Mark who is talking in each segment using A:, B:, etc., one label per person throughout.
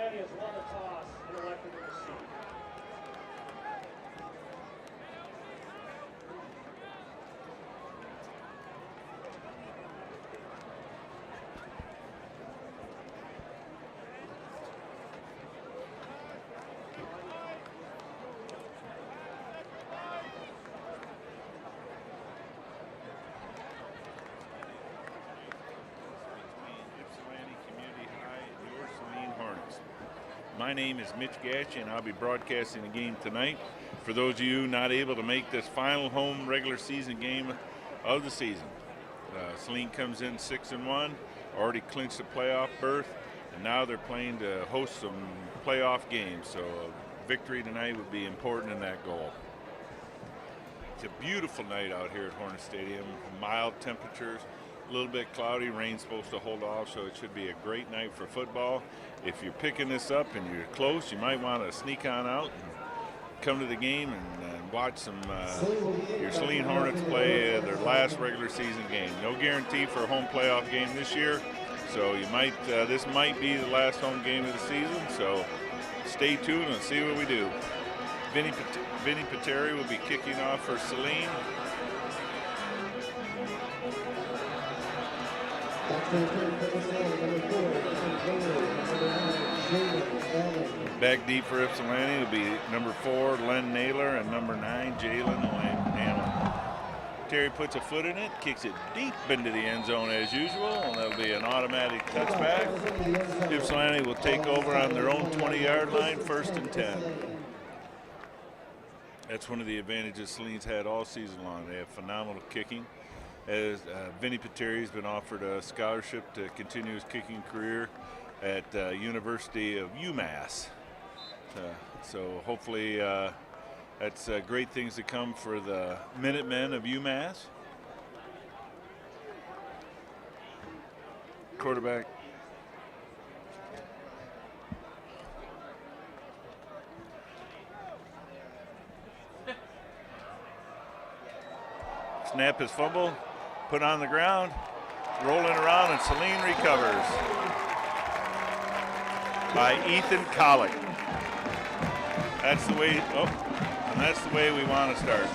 A: Ypsilanti has won the toss and elected to receive.
B: My name is Mitch Gatch, and I'll be broadcasting the game tonight. For those of you not able to make this final home regular season game of the season, Saline comes in 6-1, already clinched a playoff berth, and now they're playing to host some playoff games. So a victory tonight would be important in that goal. It's a beautiful night out here at Hornet Stadium. Mild temperatures, a little bit cloudy, rain's supposed to hold off, so it should be a great night for football. If you're picking this up and you're close, you might want to sneak on out and come to the game and watch some your Saline Hornets play their last regular season game. No guarantee for a home playoff game this year, so you might this might be the last home game of the season. So stay tuned and see what we do. Vinny Pateri will be kicking off for Saline. Back deep for Ypsilanti will be number 4, Len Naylor, and number 9, Jalen Hamlin. Terry puts a foot in it, kicks it deep into the end zone as usual, and that'll be an automatic touchback. Ypsilanti will take over on their own 20-yard line, 1st and 10. That's one of the advantages Saline's had all season long. They have phenomenal kicking. As Vinny Pateri has been offered a scholarship to continue his kicking career at University of UMass. So hopefully that's great things to come for the Minutemen of UMass. Quarterback. Snap his fumble, put on the ground, rolling around, and Saline recovers by Ethan Collick. That's the way, and that's the way we want to start.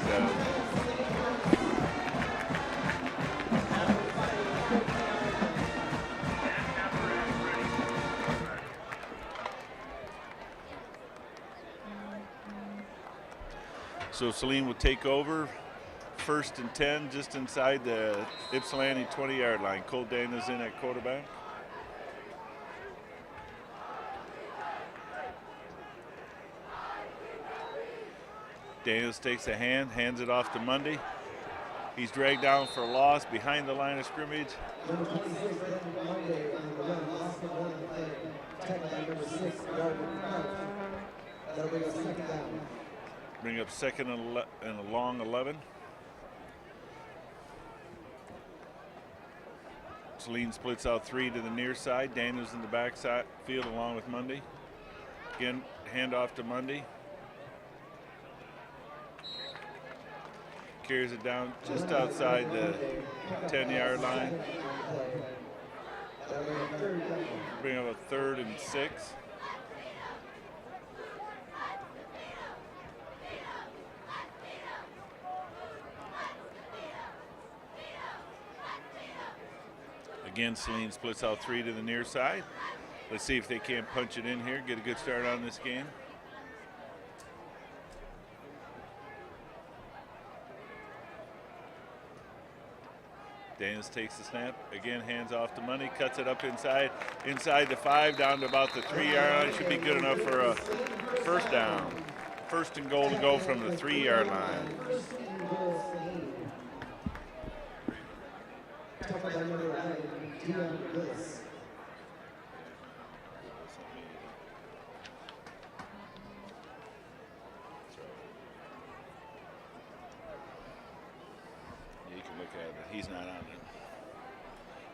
B: So Saline will take over. 1st and 10, just inside the Ypsilanti 20-yard line. Cole Daniels in at quarterback. Daniels takes a hands it off to Mundy. He's dragged down for a loss behind the line of scrimmage. Bring up 2nd and a long 11. Saline splits out 3 to the near side. Daniels in the back side field along with Mundy. Again, handoff to Mundy. Carries it down just outside the 10-yard line. Bring up a 3rd and 6. Again, Saline splits out 3 to the near side. Let's see if they can't punch it in here, get a good start on this game. Daniels takes the snap, again hands off to Money, cuts it up inside the 5, down to about the 3-yard line. Should be good enough for a 1st down. 1st and goal to go from the 3-yard line. You can look at it. He's not on it.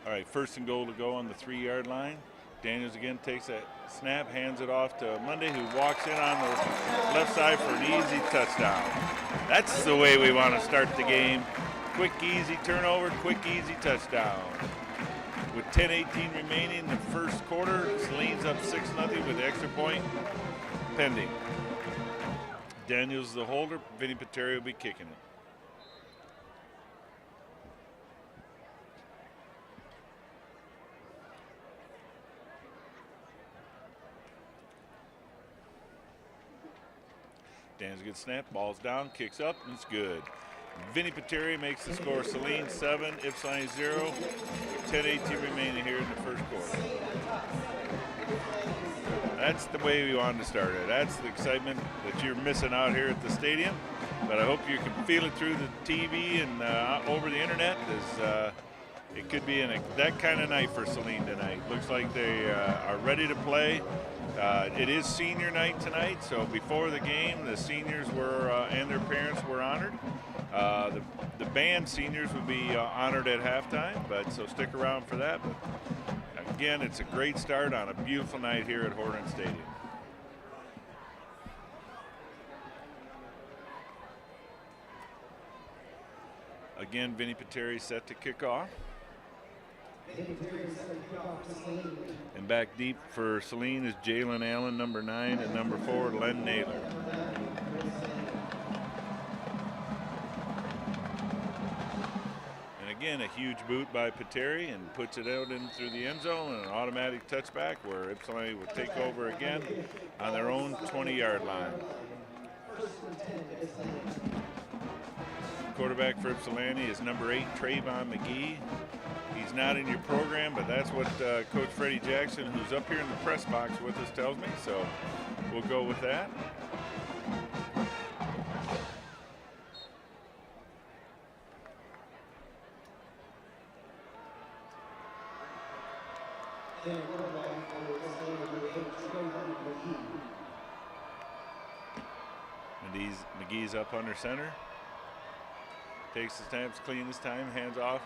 B: All right, 1st and goal to go on the 3-yard line. Daniels again takes that snap, hands it off to Monday, who walks in on the left side for an easy touchdown. That's the way we want to start the game. Quick, easy turnover, quick, easy touchdown. With 10:18 remaining in the first quarter, Saline's up 6-0 with the extra point pending. Daniels the holder. Vinny Pateri will be kicking it. Dan's a good snap. Ball's down. Kicks up. And it's good. Vinny Pateri makes the score. Saline 7, Ypsilanti 0. 10:18 remaining here in the first quarter. That's the way we wanted to start it. That's the excitement that you're missing out here at the stadium. But I hope you can feel it through the TV and over the internet. It could be that kind of night for Saline tonight. Looks like they are ready to play. It is senior night tonight, so before the game, the seniors were and their parents were honored. The band seniors will be honored at halftime, but so stick around for that. But again, it's a great start on a beautiful night here at Horton Stadium. Again, Vinny Pateri set to kick off. And back deep for Saline is Jalen Allen, number 9, and number 4, Len Naylor. And again, a huge boot by Pateri and puts it out in through the end zone and an automatic touchback where Ypsilanti will take over again on their own 20-yard line. Quarterback for Ypsilanti is number 8, Trayvon McGee. He's not in your program, but that's what Coach Freddie Jackson, who's up here in the press box with us, tells me, so we'll go with that. McGee's up under center. Takes the snaps clean this time, hands off.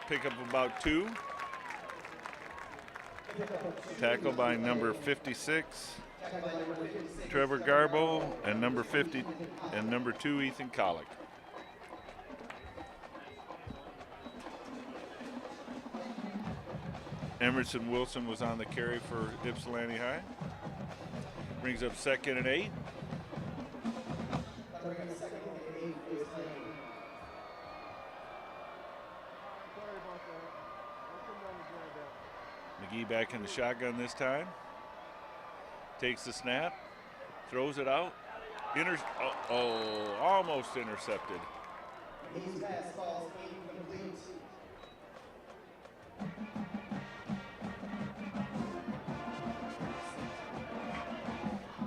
B: Pick up about 2. Tackle by number 56, Trevor Garbo, and number 50 and number 2, Ethan Collick. Emerson Wilson was on the carry for Ypsilanti High. Brings up 2nd and 8. McGee back in the shotgun this time. Takes the snap, throws it out. Almost intercepted.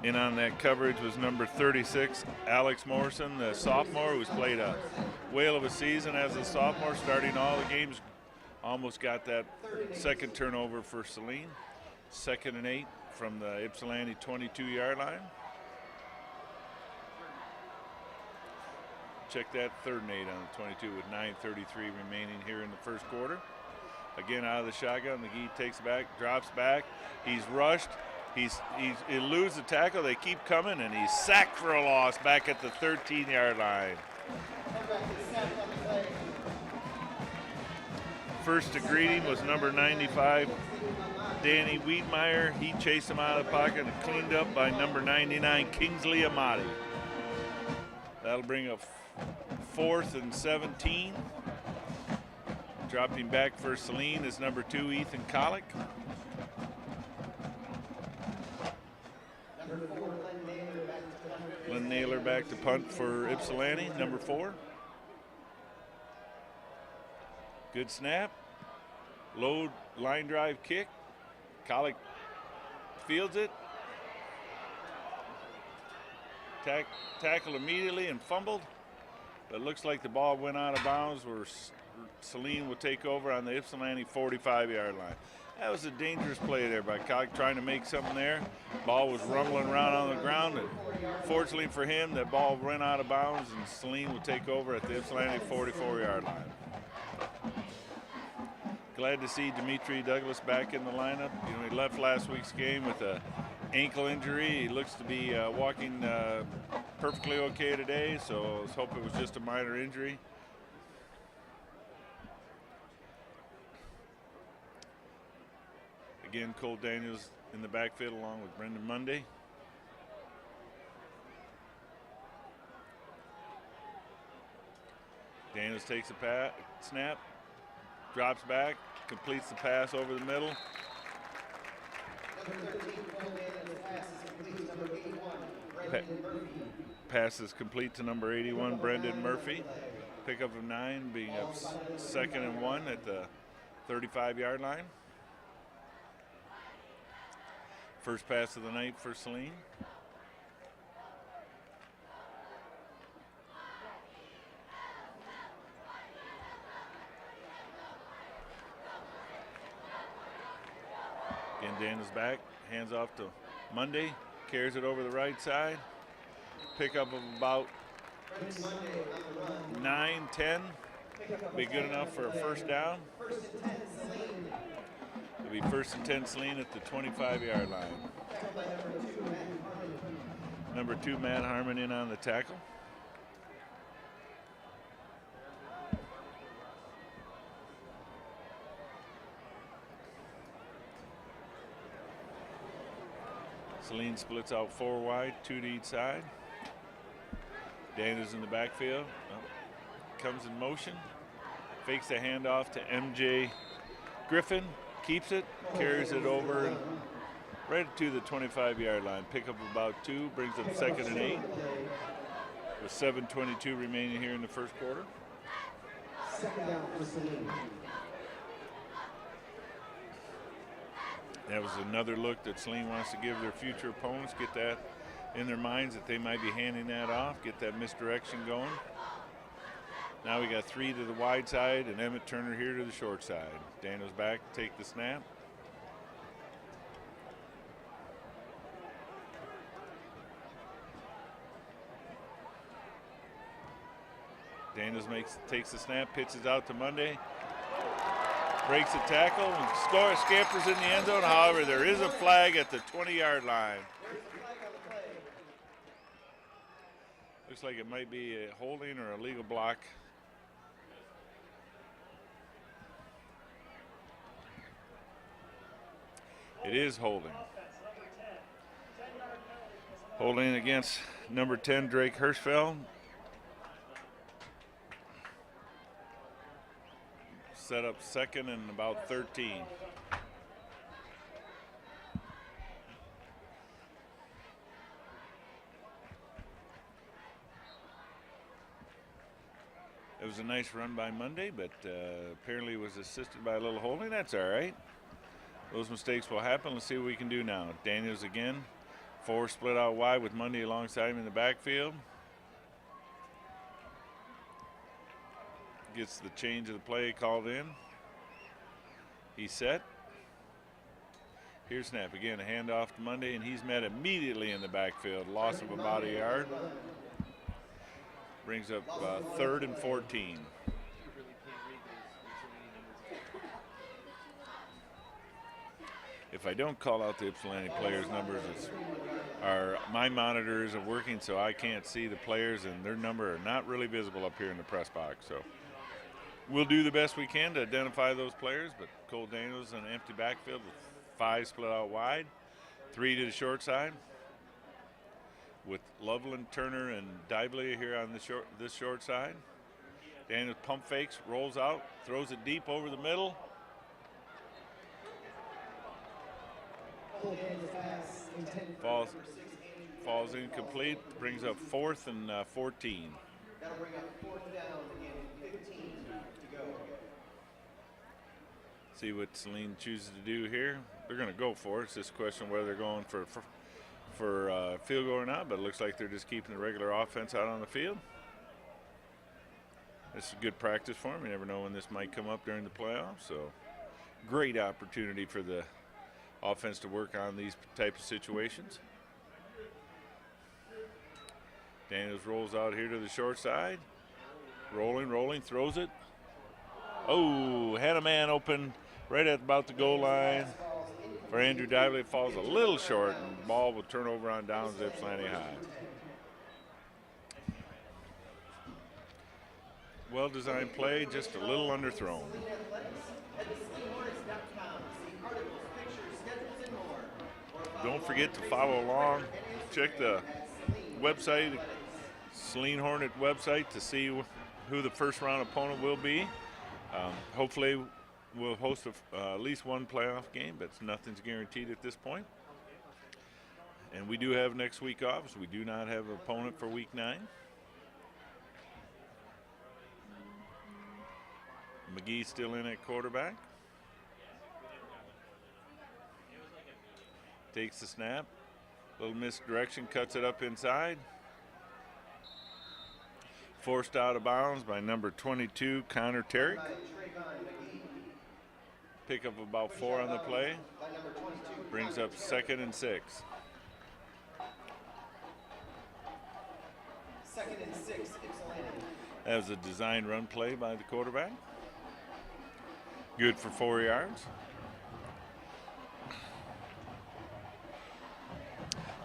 B: In on that coverage was number 36, Alex Morrison, the sophomore, who's played a whale of a season as a sophomore, starting all the games. Almost got that second turnover for Saline. 2nd and 8 from the Ypsilanti 22-yard line. Check that, 3rd and 8 on the 22 with 9:33 remaining here in the first quarter. Again, out of the shotgun, McGee takes back, drops back. He's rushed. He eludes the tackle. They keep coming, and he's sacked for a loss back at the 13-yard line. First to greet him was number 95, Danny Wiedmeyer. He chased him out of the pocket and cleaned up by number 99, Kingsley Amati. That'll bring a 4th and 17. Dropping back for Saline is number 2, Ethan Collick. Len Naylor back to punt for Ypsilanti, number 4. Good snap. Low line drive kick. Collick fields it. Tackled immediately and fumbled. But it looks like the ball went out of bounds where Saline will take over on the Ypsilanti 45-yard line. That was a dangerous play there by Collick, trying to make something there. Ball was rumbling around on the ground, and fortunately for him, that ball went out of bounds, and Saline will take over at the Ypsilanti 44-yard line. Glad to see Dimitri Douglas back in the lineup. You know, he left last week's game with an ankle injury. He looks to be walking perfectly okay today, so let's hope it was just a minor injury. Again, Cole Daniels in the backfield along with Brendan Monday. Daniels takes a snap, drops back, completes the pass over the middle. Pass is complete to number 81, Brendan Murphy. Pickup of 9, being up 2nd and 1 at the 35-yard line. First pass of the night for Saline. Again, Daniels back, hands off to Monday, carries it over the right side. Pickup of about 9, 10. Be good enough for a first down. It'll be 1st and 10 Saline at the 25-yard line. Number 2, Matt Harmon in on the tackle. Saline splits out 4 wide, 2 to each side. Daniels in the backfield. Comes in motion. Fakes the handoff to MJ Griffin. Keeps it. Carries it over right to the 25-yard line. Pickup about 2. Brings up 2nd and 8. With 7:22 remaining here in the first quarter.
C: 2nd down for Saline.
B: That was another look that Saline wants to give their future opponents. Get that in their minds that they might be handing that off. Get that misdirection going. Now we got 3 to the wide side and Emmett Turner here to the short side. Daniels back, take the snap. Daniels takes the snap, pitches out to Monday. Breaks the tackle and scampers in the end zone. However, there is a flag at the 20-yard line. Looks like it might be a holding or a legal block. It is holding. Holding against number 10, Drake Hirschfeld. Set up 2nd and about 13. It was a nice run by Monday, but apparently was assisted by a little holding. That's all right. Those mistakes will happen. Let's see what we can do now. Daniels again. 4 split out wide with Monday alongside him in the backfield. Gets the change of the play called in. He's set. Here's snap again, a handoff to Monday, and he's met immediately in the backfield. Loss of about a yard. Brings up 3rd and 14. If I don't call out the Ypsilanti players' numbers, my monitors are working, so I can't see the players, and their number are not really visible up here in the press box. So we'll do the best we can to identify those players, but Cole Daniels in an empty backfield with 5 split out wide, 3 to the short side, with Loveland, Turner, and Dively here on this short side. Daniels pump fakes, rolls out, throws it deep over the middle. Falls incomplete, brings up 4th and 14.
C: That'll bring up 4th down and 15 to go.
B: See what Saline chooses to do here. They're going to go for it. It's just a question of whether they're going for field goal or not, but it looks like they're just keeping the regular offense out on the field. This is good practice for them. You never know when this might come up during the playoffs, so great opportunity for the offense to work on these type of situations. Daniels rolls out here to the short side. Rolling, throws it. Oh, had a man open right at about the goal line for Andrew Dively. It falls a little short, and the ball will turn over on downs at Ypsilanti High. Well-designed play, just a little underthrown. Don't forget to follow along. Check the website, Saline Hornet website, to see who the first round opponent will be. Hopefully we'll host at least one playoff game, but nothing's guaranteed at this point. And we do have next week off, so we do not have an opponent for week 9. McGee's still in at quarterback. Takes the snap. Little misdirection, cuts it up inside. Forced out of bounds by number 22, Connor Terrick. Pick up about 4 on the play. Brings up 2nd and 6.
C: 2nd and 6, Ypsilanti.
B: That was a design run play by the quarterback. Good for 4 yards.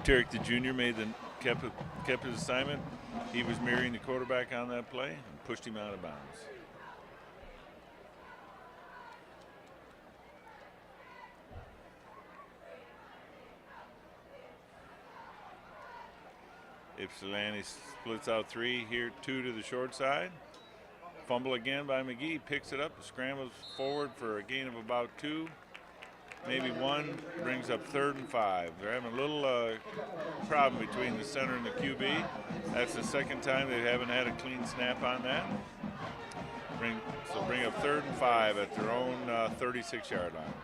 B: Terrick, the junior, kept his assignment. He was mirroring the quarterback on that play and pushed him out of bounds. Ypsilanti splits out 3 here, 2 to the short side. Fumble again by McGee, picks it up, scrambles forward for a gain of about 2, maybe 1, brings up 3rd and 5. They're having a little problem between the center and the QB. That's the second time they haven't had a clean snap on that. Bring up 3rd and 5 at their own 36-yard line.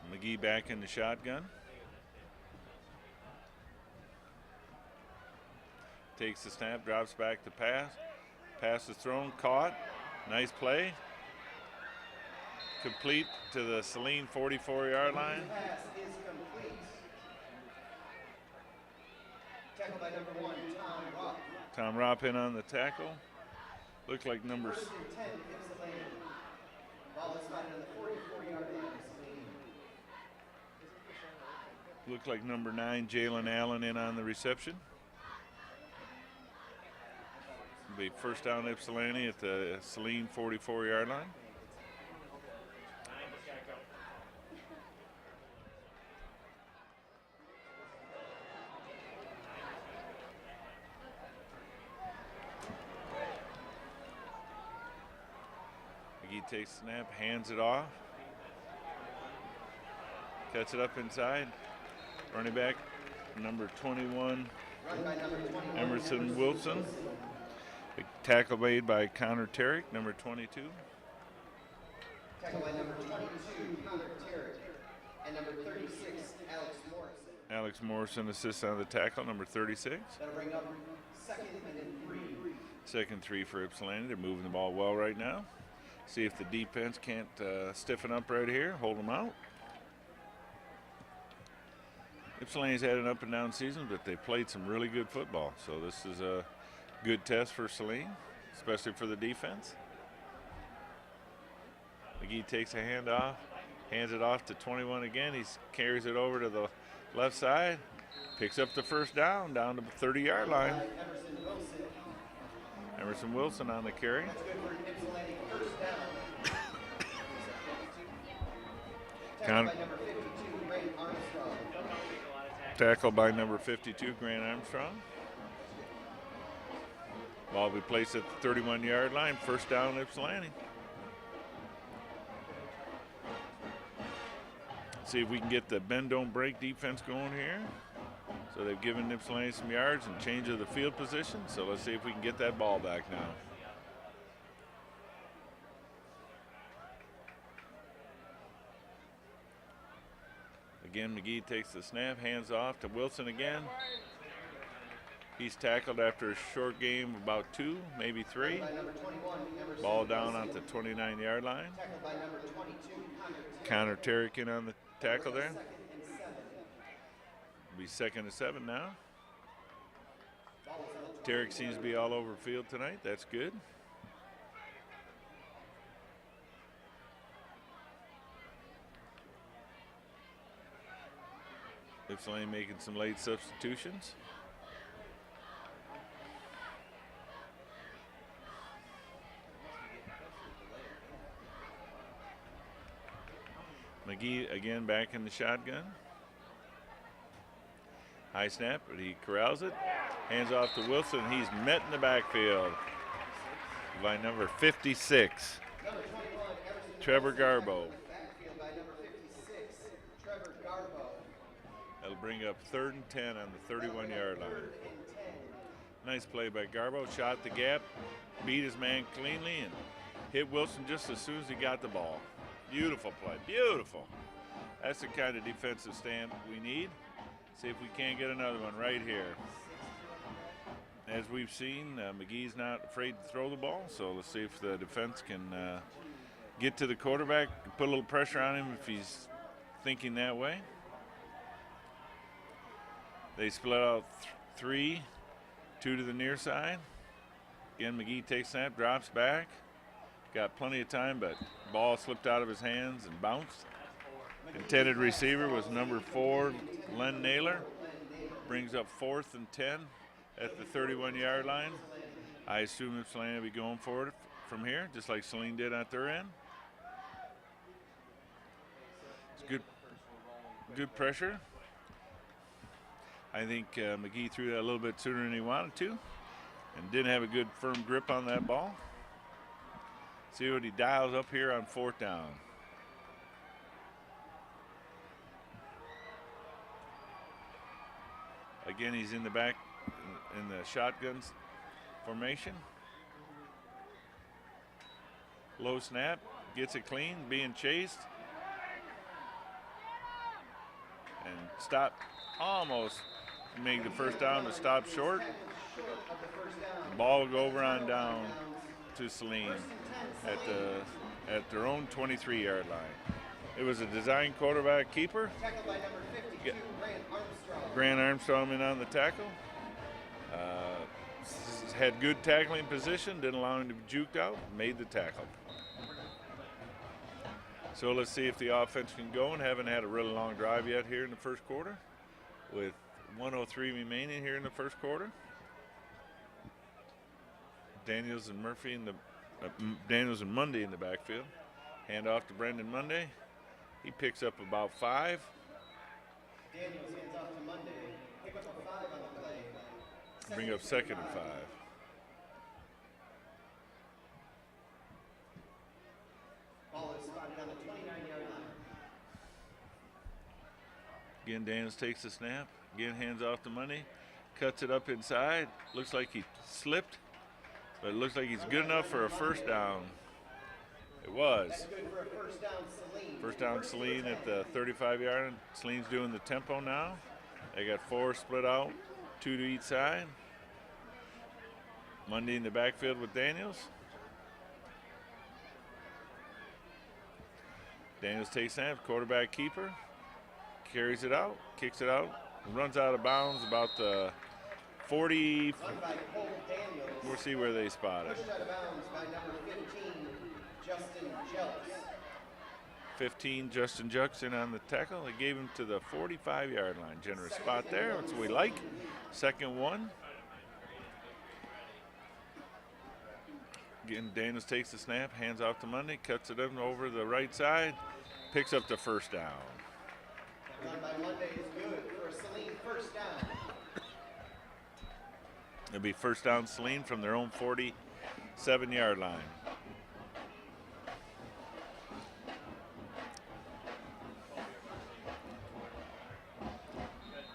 B: McGee back in the shotgun. Takes the snap, drops back to pass. Pass is thrown, caught. Nice play. Complete to the Saline 44-yard line.
C: Pass is complete. Tackled by number 1, Tom Rock.
B: Tom Ropp in on the tackle. Looked like number
C: 1st and 10, Ypsilanti. Ball is spotted on the 44-yard line.
B: Looked like number 9, Jalen Allen, in on the reception. It'll be first down Ypsilanti at the Saline 44-yard line. McGee takes the snap, hands it off. Cuts it up inside. Running back, number 21, Emerson Wilson. A tackle made by Connor Terrick, number 22.
C: Tackled by number 22, Connor Terrick. And number 36, Alex Morrison.
B: Alex Morrison assists on the tackle, number 36.
C: That'll bring up 2nd and 3.
B: 2nd 3 for Ypsilanti. They're moving the ball well right now. See if the defense can't stiffen up right here, hold them out. Ypsilanti's had an up and down season, but they've played some really good football. So this is a good test for Saline, especially for the defense. McGee takes a handoff, hands it off to 21 again. He carries it over to the left side, picks up the first down to the 30-yard line. Emerson Wilson on the carry.
C: That's good for Ypsilanti. First down. Tackled by number 52, Grant Armstrong.
B: Tackled by number 52, Grant Armstrong. Ball will be placed at the 31-yard line. First down, Ypsilanti. See if we can get the bend don't break defense going here. So they've given Ypsilanti some yards and change of the field position. So let's see if we can get that ball back now. Again, McGee takes the snap, hands off to Wilson again. He's tackled after a short game, about 2, maybe 3. Ball down on the 29-yard line. Connor Terrick in on the tackle there. It'll be 2nd and 7 now. Terrick seems to be all over the field tonight. That's good. Ypsilanti making some late substitutions. McGee again back in the shotgun. High snap, but he corrals it. Hands off to Wilson. He's met in the backfield by number 56, Trevor Garbo. That'll bring up 3rd and 10 on the 31-yard line. Nice play by Garbo. Shot the gap, beat his man cleanly, and hit Wilson just as soon as he got the ball. Beautiful play, beautiful. That's the kind of defensive stand we need. See if we can't get another one right here. As we've seen, McGee's not afraid to throw the ball, so let's see if the defense can get to the quarterback, put a little pressure on him if he's thinking that way. They split out 3, 2 to the near side. Again, McGee takes snap, drops back. Got plenty of time, but ball slipped out of his hands and bounced. Intended receiver was number 4, Len Naylor. Brings up 4th and 10 at the 31-yard line. I assume Ypsilanti will be going for it from here, just like Saline did at their end. It's good pressure. I think McGee threw that a little bit sooner than he wanted to and didn't have a good firm grip on that ball. See what he dials up here on 4th down. Again, he's in the back in the shotgun formation. Low snap, gets it clean, being chased. And stopped, almost make the first down, but stopped short. The ball will go over on down to Saline at their own 23-yard line. It was a design quarterback keeper. Grant Armstrong in on the tackle. Had good tackling position, didn't allow him to be juked out, made the tackle. So let's see if the offense can go, and haven't had a really long drive yet here in the first quarter with 1:03 remaining here in the first quarter. Daniels and Murphy in the Daniels and Monday in the backfield. Hand off to Brendan Monday. He picks up about 5.
C: Daniels hands off to Monday. Pick up a 5 on the play.
B: Bring up 2nd and 5.
C: Ball is spotted on the 29-yard line.
B: Again, Daniels takes the snap. Again, hands off to Monday. Cuts it up inside. Looks like he slipped, but it looks like he's good enough for a first down. It was.
C: That's good for a first down, Saline.
B: First down, Saline at the 35-yard line. Saline's doing the tempo now. They got 4 split out, 2 to each side. Monday in the backfield with Daniels. Daniels takes snap, quarterback keeper. Carries it out, kicks it out, runs out of bounds about the 40. We'll see where they spot it.
C: Pushed out of bounds by number 15, Justin Jelks.
B: 15, Justin Juxon on the tackle. They gave him to the 45-yard line. Generous spot there. That's what we like. 2nd 1. Again, Daniels takes the snap, hands off to Monday, cuts it in over the right side, picks up the first down.
C: Run by Monday is good for a Saline first down.
B: It'll be first down Saline from their own 47-yard line.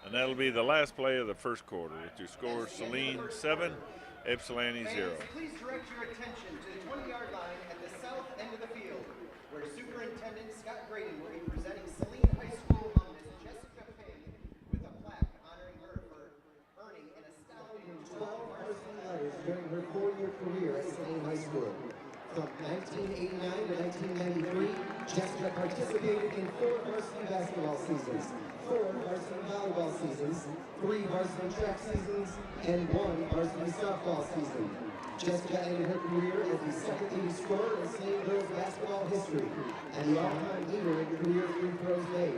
B: And that'll be the last play of the first quarter with your score Saline 7, Ypsilanti 0.
C: Fans, please direct your attention to the 20-yard line at the south end of the field, where Superintendent Scott Graydon will be presenting Saline High School alumnus Jessica Finn with a plaque honoring her for earning an astounding 12 varsity letters during her 4-year career at Saline High School. From 1989 to 1993, Jessica participated in 4 varsity basketball seasons, 4 varsity volleyball seasons, 3 varsity track seasons, and 1 varsity softball season. Jessica ended her career as the second leading scorer in Saline girls basketball history and the all-time leader in career free throws made.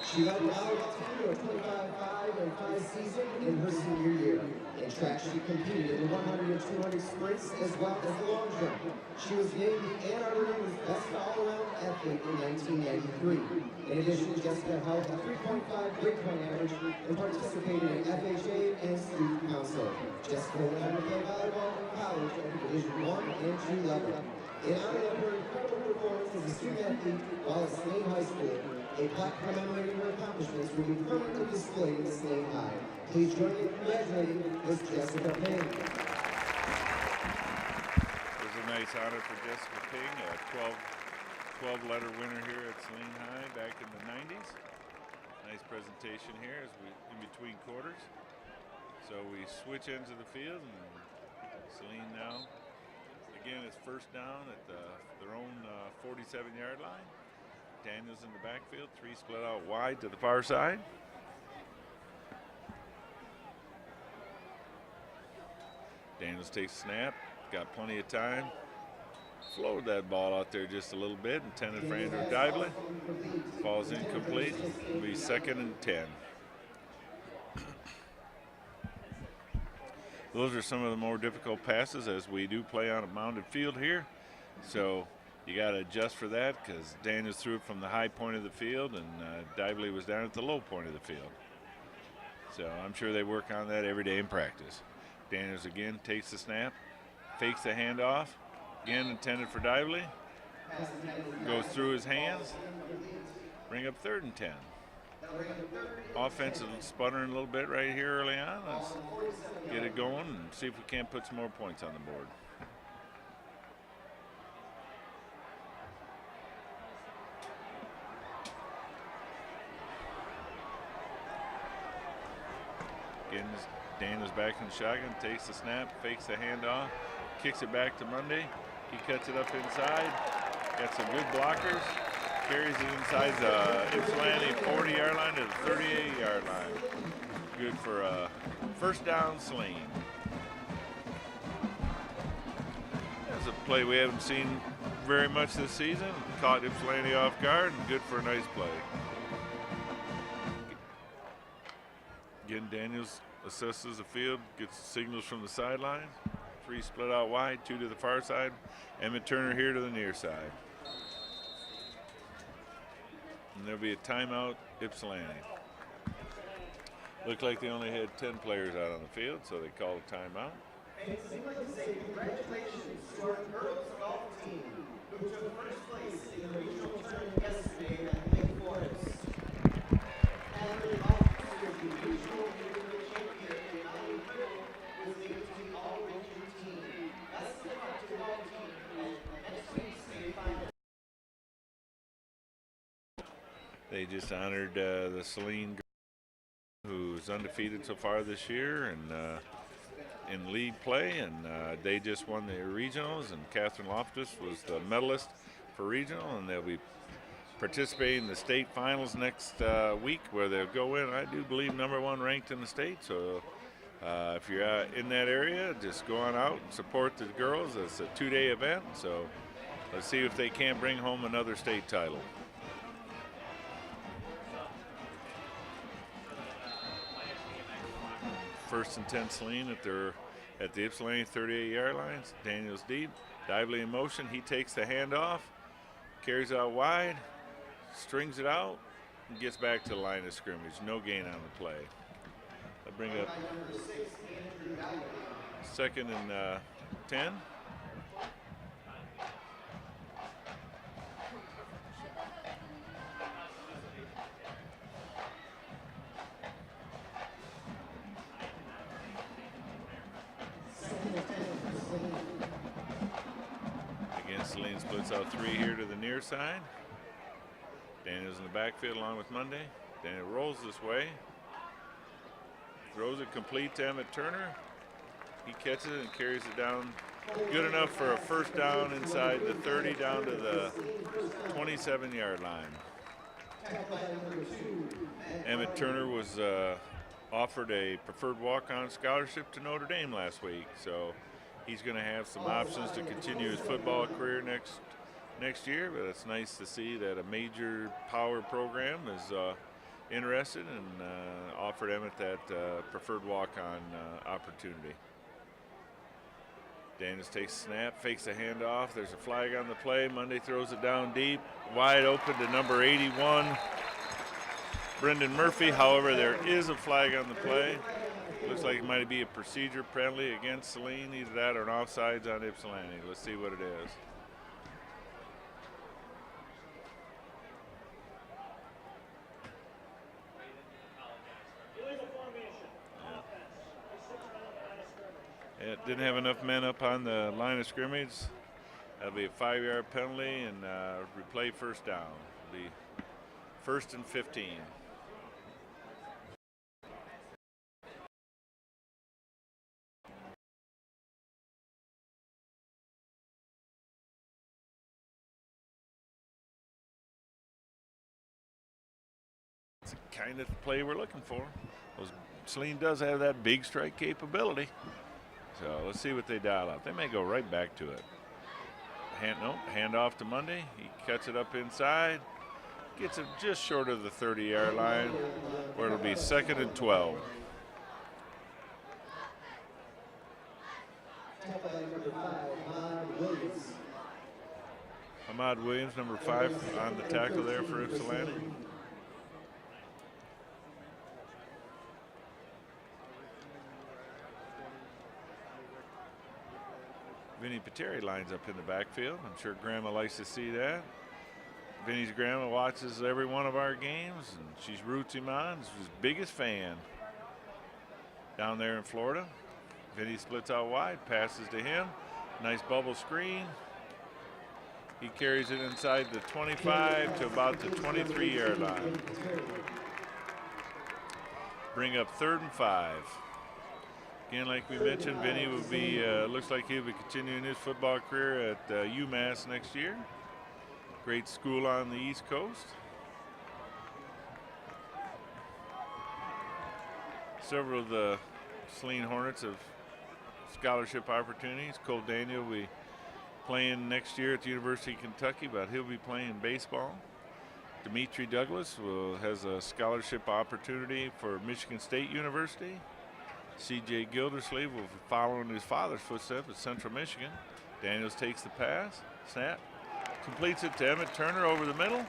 C: She led the volleyball team to a 25-5 season in her senior year. In track, she competed in the 100 and 200 sprints as well as the long jump. She was named the Ann Arbor News Best All-Around Athlete in 1993. In addition, Jessica held a 3.5 grade point average and participated in FHA and student council. Jessica went on to play volleyball in college at the Division I and II level. In honor of her incredible performance as a student athlete while at Saline High School, a plaque commemorating her accomplishments will be permanently displayed in Saline High. Please join me in congratulating Ms. Jessica Ping.
B: It was a nice honor for Jessica Ping, a 12-letter winner here at Saline High back in the 90s. Nice presentation here as we in between quarters. So we switch ends of the field, and Saline now again is first down at their own 47-yard line. Daniels in the backfield, three split out wide to the far side. Daniels takes a snap, got plenty of time. Floated that ball out there just a little bit, intended for Andrew Dively. Falls incomplete. It'll be 2nd and 10. Those are some of the more difficult passes as we do play on a mounded field here. So you got to adjust for that because Daniels threw it from the high point of the field and Dively was down at the low point of the field. So I'm sure they work on that every day in practice. Daniels again takes the snap, fakes the handoff, again intended for Dively. Goes through his hands. Bring up 3rd and 10. Offense is sputtering a little bit right here early on. Let's get it going and see if we can't put some more points on the board. Again, Daniels back in the shotgun, takes the snap, fakes the handoff, kicks it back to Monday. He cuts it up inside, got some good blockers, carries it inside the Ypsilanti 40-yard line to the 38-yard line. Good for first down, Saline. That's a play we haven't seen very much this season. Caught Ypsilanti off guard and good for a nice play. Again, Daniels assesses the field, gets signals from the sideline. 3 split out wide, 2 to the far side. Emmett Turner here to the near side. And there'll be a timeout, Ypsilanti. Looked like they only had 10 players out on the field, so they called a timeout.
C: And I'd like to say congratulations to our girls golf team, who took first place in the regional tournament yesterday at Lake Forest. After the regional champion in Allen was named to the all-region team. That's the golf team at next week's state final.
B: They just honored the Saline girl, who's undefeated so far this year and in league play, and they just won the regionals, and Catherine Loftus was the medalist for regional, and they'll be participating in the state finals next week, where they'll go in, I do believe, #1 ranked in the state. So if you're in that area, just go on out and support the girls. It's a 2-day event, so let's see if they can't bring home another state title. First and 10 Saline at the Ypsilanti 38-yard lines. Daniels deep, Dively in motion. He takes the handoff, carries out wide, strings it out, and gets back to the line of scrimmage. No gain on the play. They'll bring up 2nd and 10. Saline splits out 3 here to the near side. Daniels in the backfield along with Monday. Daniel rolls this way. Throws it complete to Emmett Turner. He catches it and carries it down. Good enough for a first down inside the 30 down to the 27-yard line. Emmett Turner was offered a preferred walk-on scholarship to Notre Dame last week, so he's going to have some options to continue his football career next year. But it's nice to see that a major power program is interested and offered Emmett that preferred walk-on opportunity. Daniels takes a snap, fakes a handoff. There's a flag on the play. Monday throws it down deep, wide open to number 81, Brendan Murphy. However, there is a flag on the play. Looks like it might be a procedure penalty against Saline, either that or an offsides on Ypsilanti. Let's see what it is. It didn't have enough men up on the line of scrimmage. That'll be a 5-yard penalty and replay first down. It'll be 1st and 15. It's the kind of play we're looking for. Saline does have that big strike capability. So let's see what they dial up. They may go right back to it. Hand off to Monday. He cuts it up inside. Gets it just short of the 30-yard line, where it'll be 2nd and 12. Ahmad Williams, number 5, on the tackle there for Ypsilanti. Vinny Pateri lines up in the backfield. I'm sure Grandma likes to see that. Vinny's grandma watches every one of our games, and she roots him on. She's his biggest fan down there in Florida. Vinny splits out wide, passes to him. Nice bubble screen. He carries it inside the 25 to about the 23-yard line. Bring up 3rd and 5. Again, like we mentioned, Vinny will be, looks like he'll be continuing his football career at UMass next year. Great school on the East Coast. Several of the Saline Hornets have scholarship opportunities. Cole Daniel will be playing next year at the University of Kentucky, but he'll be playing baseball. Dimitri Douglas has a scholarship opportunity for Michigan State University. C.J. Gildersleeve will be following his father's footsteps at Central Michigan. Daniels takes the pass, snap, completes it to Emmett Turner over the middle.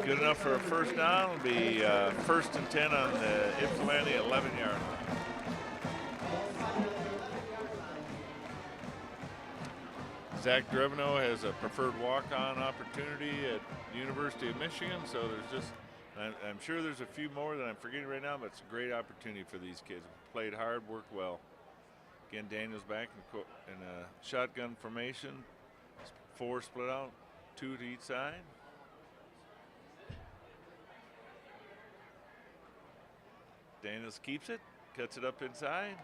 B: Good enough for a first down. It'll be 1st and 10 on the Ypsilanti 11-yard line. Zach Drevno has a preferred walk-on opportunity at the University of Michigan, so there's just, I'm sure there's a few more that I'm forgetting right now, but it's a great opportunity for these kids. Played hard, worked well. Again, Daniels back in a shotgun formation. 4 split out, 2 to each side. Daniels keeps it, cuts it up inside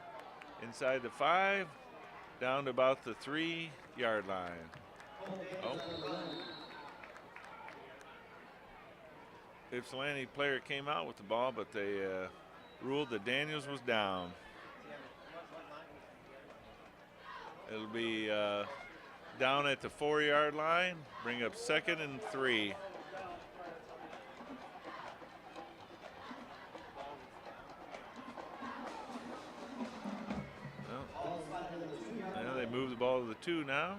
B: the 5, down to about the 3-yard line. Oh. Ypsilanti player came out with the ball, but they ruled that Daniels was down. It'll be down at the 4-yard line, bring up 2nd and 3. Well, they move the ball to the 2 now.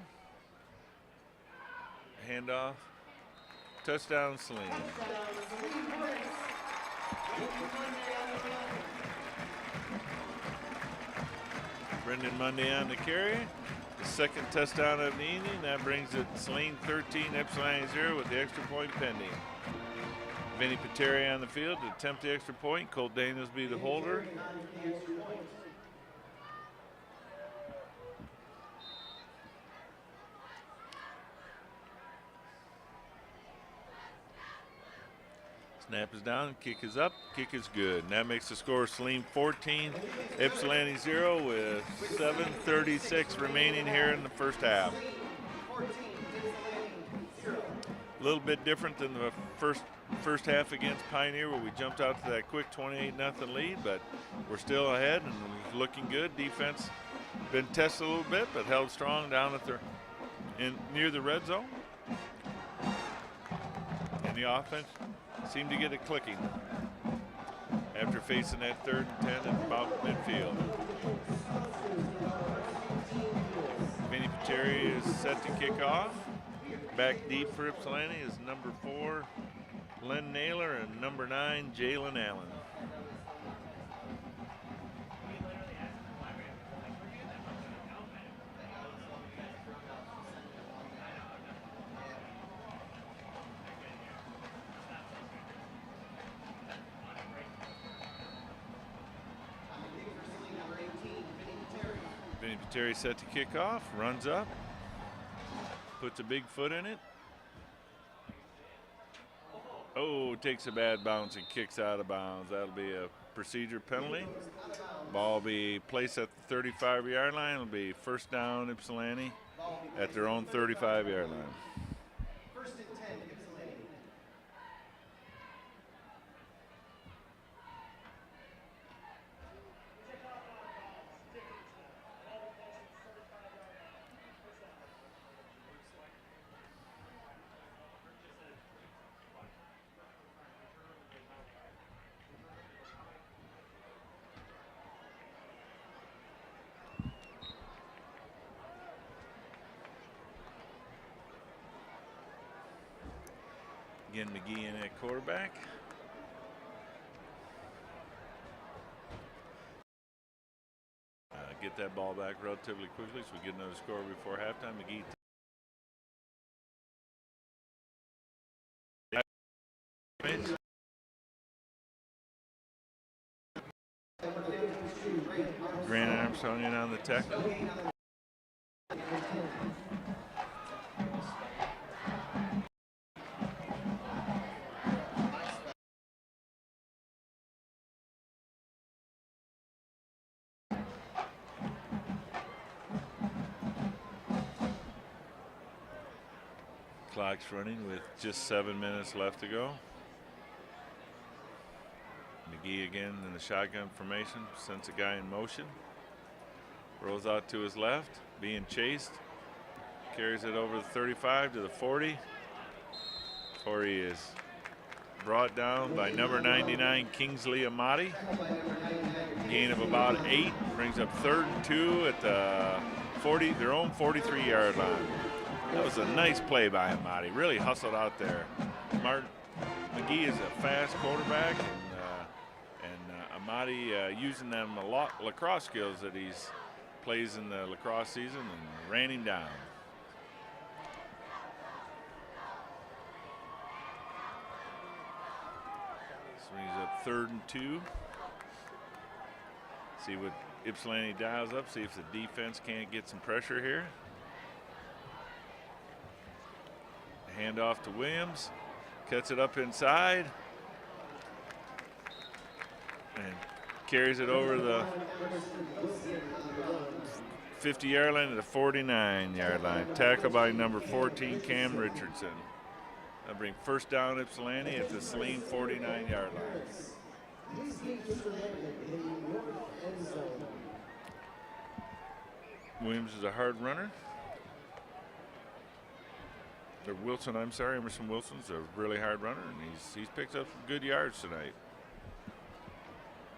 B: Handoff. Touchdown, Saline. Brendan Monday on the carry. The 2nd touchdown of the evening. That brings it Saline 13, Ypsilanti 0 with the extra point pending. Vinny Pateri on the field to attempt the extra point. Cole Daniels be the holder. Snap is down, kick is up, kick is good. And that makes the score Saline 14, Ypsilanti 0 with 7:36 remaining here in the first half. A little bit different than the first half against Pioneer, where we jumped out to that quick 28-0 lead, but we're still ahead and looking good. Defense been tested a little bit, but held strong down at near the red zone. And the offense seemed to get it clicking after facing that 3rd and 10 at about midfield. Vinny Pateri is set to kick off. Back deep for Ypsilanti is number 4, Len Naylor, and number 9, Jalen Allen. Vinny Pateri set to kick off, runs up, puts a big foot in it. Oh, takes a bad bounce and kicks out of bounds. That'll be a procedure penalty. Ball will be placed at the 35-yard line. It'll be first down Ypsilanti at their own 35-yard line.
C: First and 10, Ypsilanti.
B: Again, McGee in at quarterback. Get that ball back relatively quickly so we get another score before halftime. McGee. Grant Armstrong in on the tackle. Clock's running with just 7 minutes left to go. McGee again in the shotgun formation, sends a guy in motion. Rolls out to his left, being chased. Carries it over the 35 to the 40. Corey is brought down by number 99, Kingsley Amati. Gain of about 8, brings up 3rd and 2 at the 40, their own 43-yard line. That was a nice play by Amati. Really hustled out there. McGee is a fast quarterback, and Amati using them a lot lacrosse skills that he's plays in the lacrosse season, and ran him down. So he's up 3rd and 2. See what Ypsilanti dials up. See if the defense can't get some pressure here. Hand off to Williams, cuts it up inside, and carries it over the 50-yard line to the 49-yard line. Tackled by number 14, Cam Richardson. That'll bring first down Ypsilanti at the Saline 49-yard line. Williams is a hard runner. Wilson, I'm sorry, Emerson Wilson's a really hard runner, and he's picked up some good yards tonight.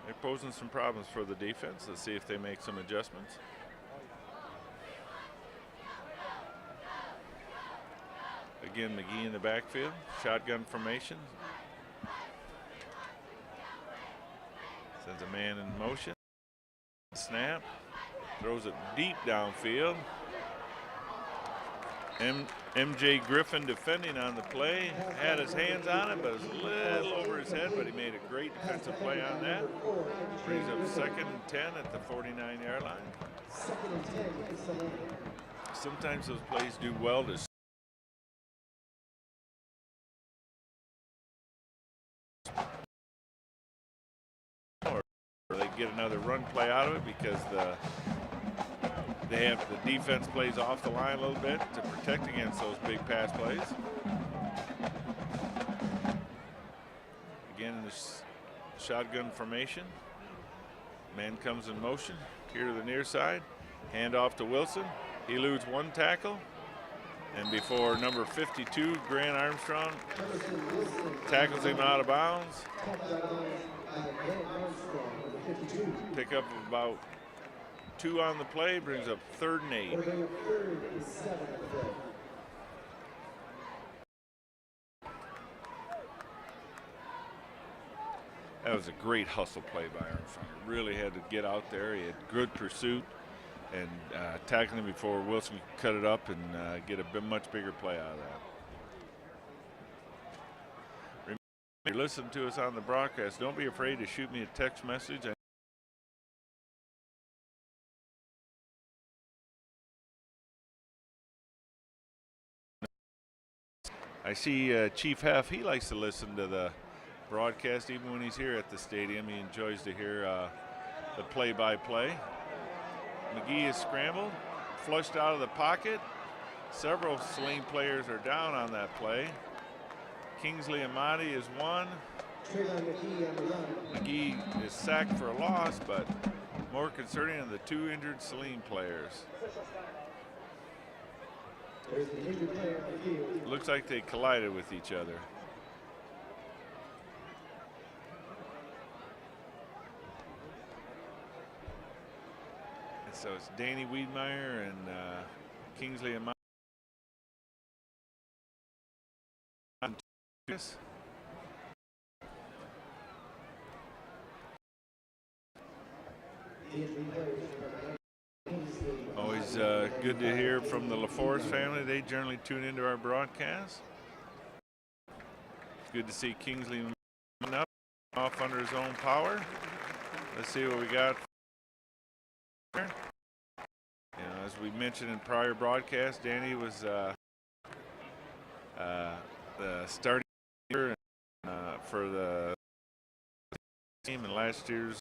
B: They're posing some problems for the defense. Let's see if they make some adjustments. Again, McGee in the backfield, shotgun formation. Sends a man in motion. Snap, throws it deep downfield. MJ Griffin defending on the play, had his hands on it, but it was a little over his head, but he made a great defensive play on that. Brings up 2nd and 10 at the 49-yard line. Sometimes those plays do well to or they get another run play out of it because they have the defense plays off the line a little bit to protect against those big pass plays. Again, in this shotgun formation. Man comes in motion here to the near side. Hand off to Wilson. He eludes one tackle. And before number 52, Grant Armstrong, tackles him out of bounds. Pick up about 2 on the play, brings up 3rd and 8. That was a great hustle play by Armstrong. Really had to get out there. He had good pursuit and tackling him before Wilson could cut it up and get a much bigger play out of that. Remember, if you're listening to us on the broadcast, don't be afraid to shoot me a text message. I see Chief Heff, he likes to listen to the broadcast even when he's here at the stadium. He enjoys to hear the play-by-play. McGee is scrambled, flushed out of the pocket. Several Saline players are down on that play. Kingsley Amati is one. McGee is sacked for a loss, but more concerning are the 2 injured Saline players. Looks like they collided with each other. And so it's Danny Wiedmeyer and Kingsley Amati. Always good to hear from the LaForest family. They generally tune into our broadcast. It's good to see Kingsley up off under his own power. Let's see what we got. You know, as we mentioned in prior broadcasts, Danny was the starting for the team in last year's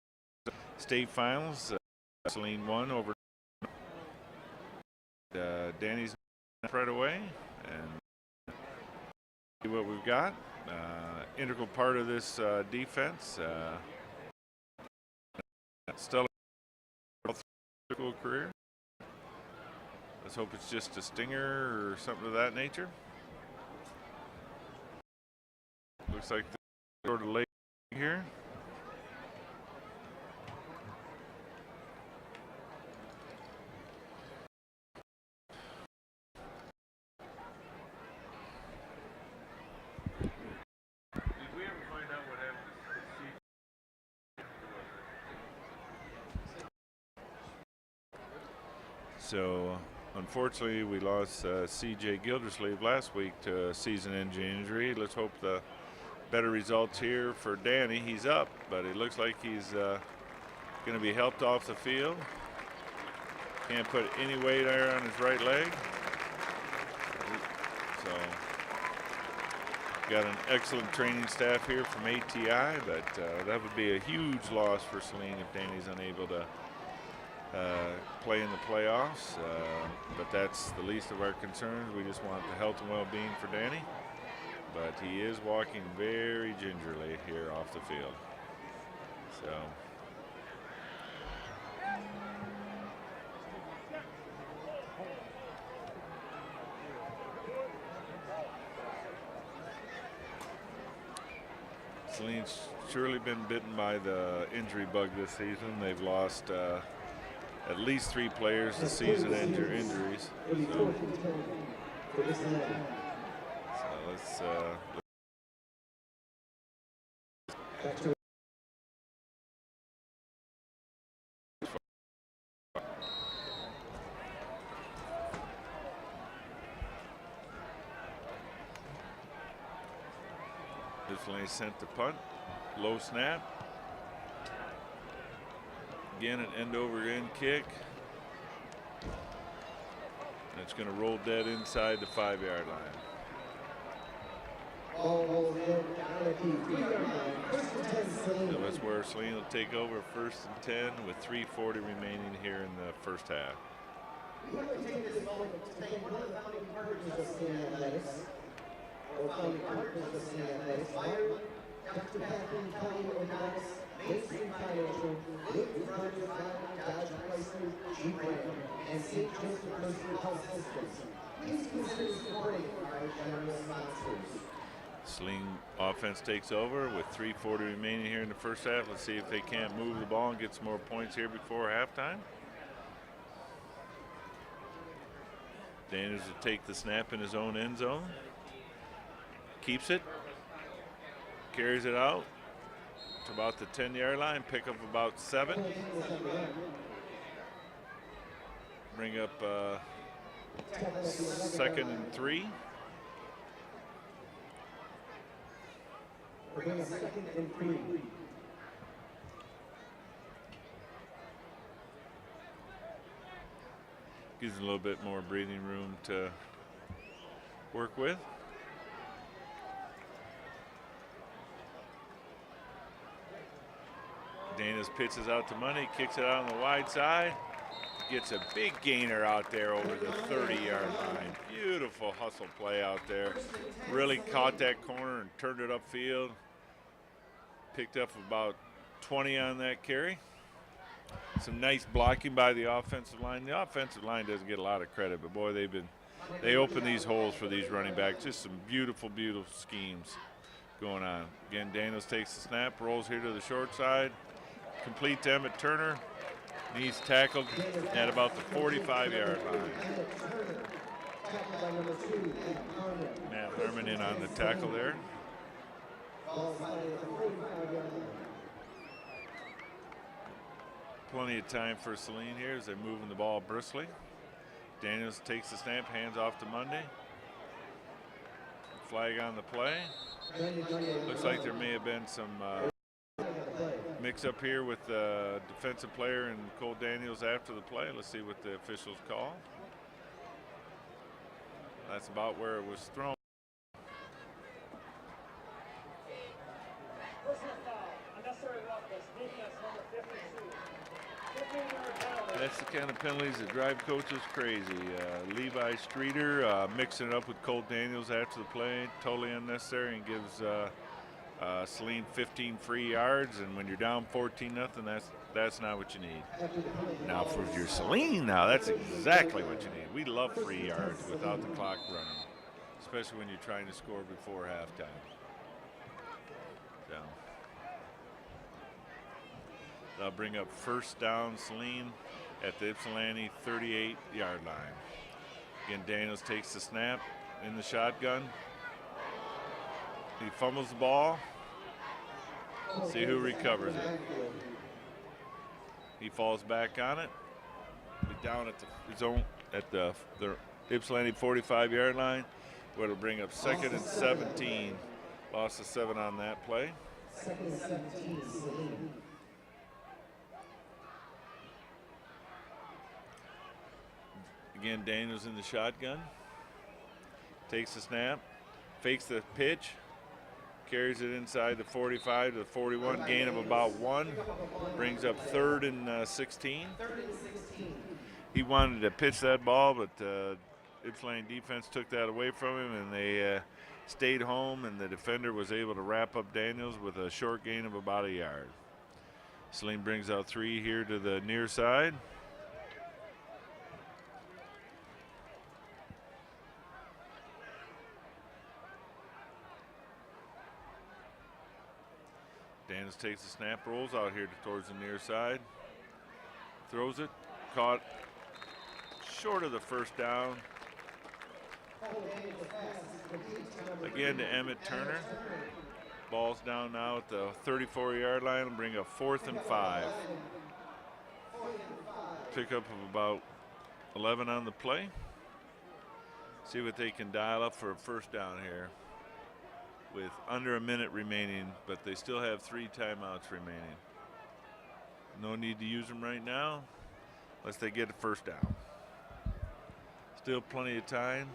B: state finals. Saline won over. Danny's right away, and see what we've got. Integral part of this defense. Stellar career. Let's hope it's just a stinger or something of that nature. Looks like the sort of late here. So, unfortunately, we lost C.J. Gildersleeve last week to a season-ending injury. Let's hope the better results here for Danny. He's up, but it looks like he's going to be helped off the field. Can't put any weight there on his right leg. So, got an excellent training staff here from ATI, but that would be a huge loss for Saline if Danny's unable to play in the playoffs, but that's the least of our concerns. We just want the health and well-being for Danny, but he is walking very gingerly here off the field. So Saline's surely been bitten by the injury bug this season. They've lost at least 3 players this season injuries. So let's Ypsilanti sent the punt, low snap. Again, an end-over-end kick. And it's going to roll dead inside the 5-yard line. So that's where Saline will take over 1st and 10 with 3:40 remaining here in the first half.
C: We want to take this moment to thank one of the founding partners of Saline Athletics, or founding partners of Saline Athletics, Byron, Dr. Kathleen Kelly O'Donnell, Main Street Financial, Luke Brothers Dodge Chrysler, Jeep Ram, and St. Joseph Mercy Health Systems. Please consider supporting our generous sponsors.
B: Saline offense takes over with 3:40 remaining here in the first half. Let's see if they can't move the ball and get some more points here before halftime. Daniels will take the snap in his own end zone. Keeps it. Carries it out to about the 10-yard line. Pick up about 7. Bring up 2nd and 3.
C: Bring up 2nd and 3.
B: Gives a little bit more breathing room to work with. Dana's pitches out to Money, kicks it out on the wide side. Gets a big gainer out there over the 30-yard line. Beautiful hustle play out there. Really caught that corner and turned it upfield. Picked up about 20 on that carry. Some nice blocking by the offensive line. The offensive line doesn't get a lot of credit, but boy, they open these holes for these running backs. Just some beautiful, beautiful schemes going on. Again, Daniels takes the snap, rolls here to the short side. Complete to Emmett Turner. He's tackled at about the 45-yard line. Matt Harmon in on the tackle there. Plenty of time for Saline here as they're moving the ball briskly. Daniels takes the snap, hands off to Monday. Flag on the play. Looks like there may have been some mix up here with the defensive player and Cole Daniels after the play. Let's see what the officials call. That's about where it was thrown.
A: Personal foul, unnecessary roughness, defense number 52. 15-yard penalty.
B: That's the kind of penalties that drive coaches crazy. Levi Streeter mixing it up with Cole Daniels after the play, totally unnecessary, and gives Saline 15 free yards. And when you're down 14-0, that's not what you need. Now for your Saline, that's exactly what you need. We love free yards without the clock running, especially when you're trying to score before halftime. So they'll bring up first down Saline at the Ypsilanti 38-yard line. Again, Daniels takes the snap in the shotgun. He fumbles the ball. See who recovers it. He falls back on it. Be down at his own at the Ypsilanti 45-yard line, where it'll bring up 2nd and 17. Loss of 7 on that play.
C: 2nd and 17, Saline.
B: Again, Daniels in the shotgun. Takes the snap, fakes the pitch, carries it inside the 45 to the 41, gain of about 1. Brings up 3rd and 16. He wanted to pitch that ball, but Ypsilanti defense took that away from him, and they stayed home, and the defender was able to wrap up Daniels with a short gain of about 1 yard. Saline brings out 3 here to the near side. Daniels takes the snap, rolls out here towards the near side. Throws it, caught short of the first down. Again to Emmett Turner. Ball's down now at the 34-yard line and bring a 4th and 5. Pickup of about 11 on the play. See what they can dial up for a first down here with under a minute remaining, but they still have 3 timeouts remaining. No need to use them right now unless they get a first down. Still plenty of time.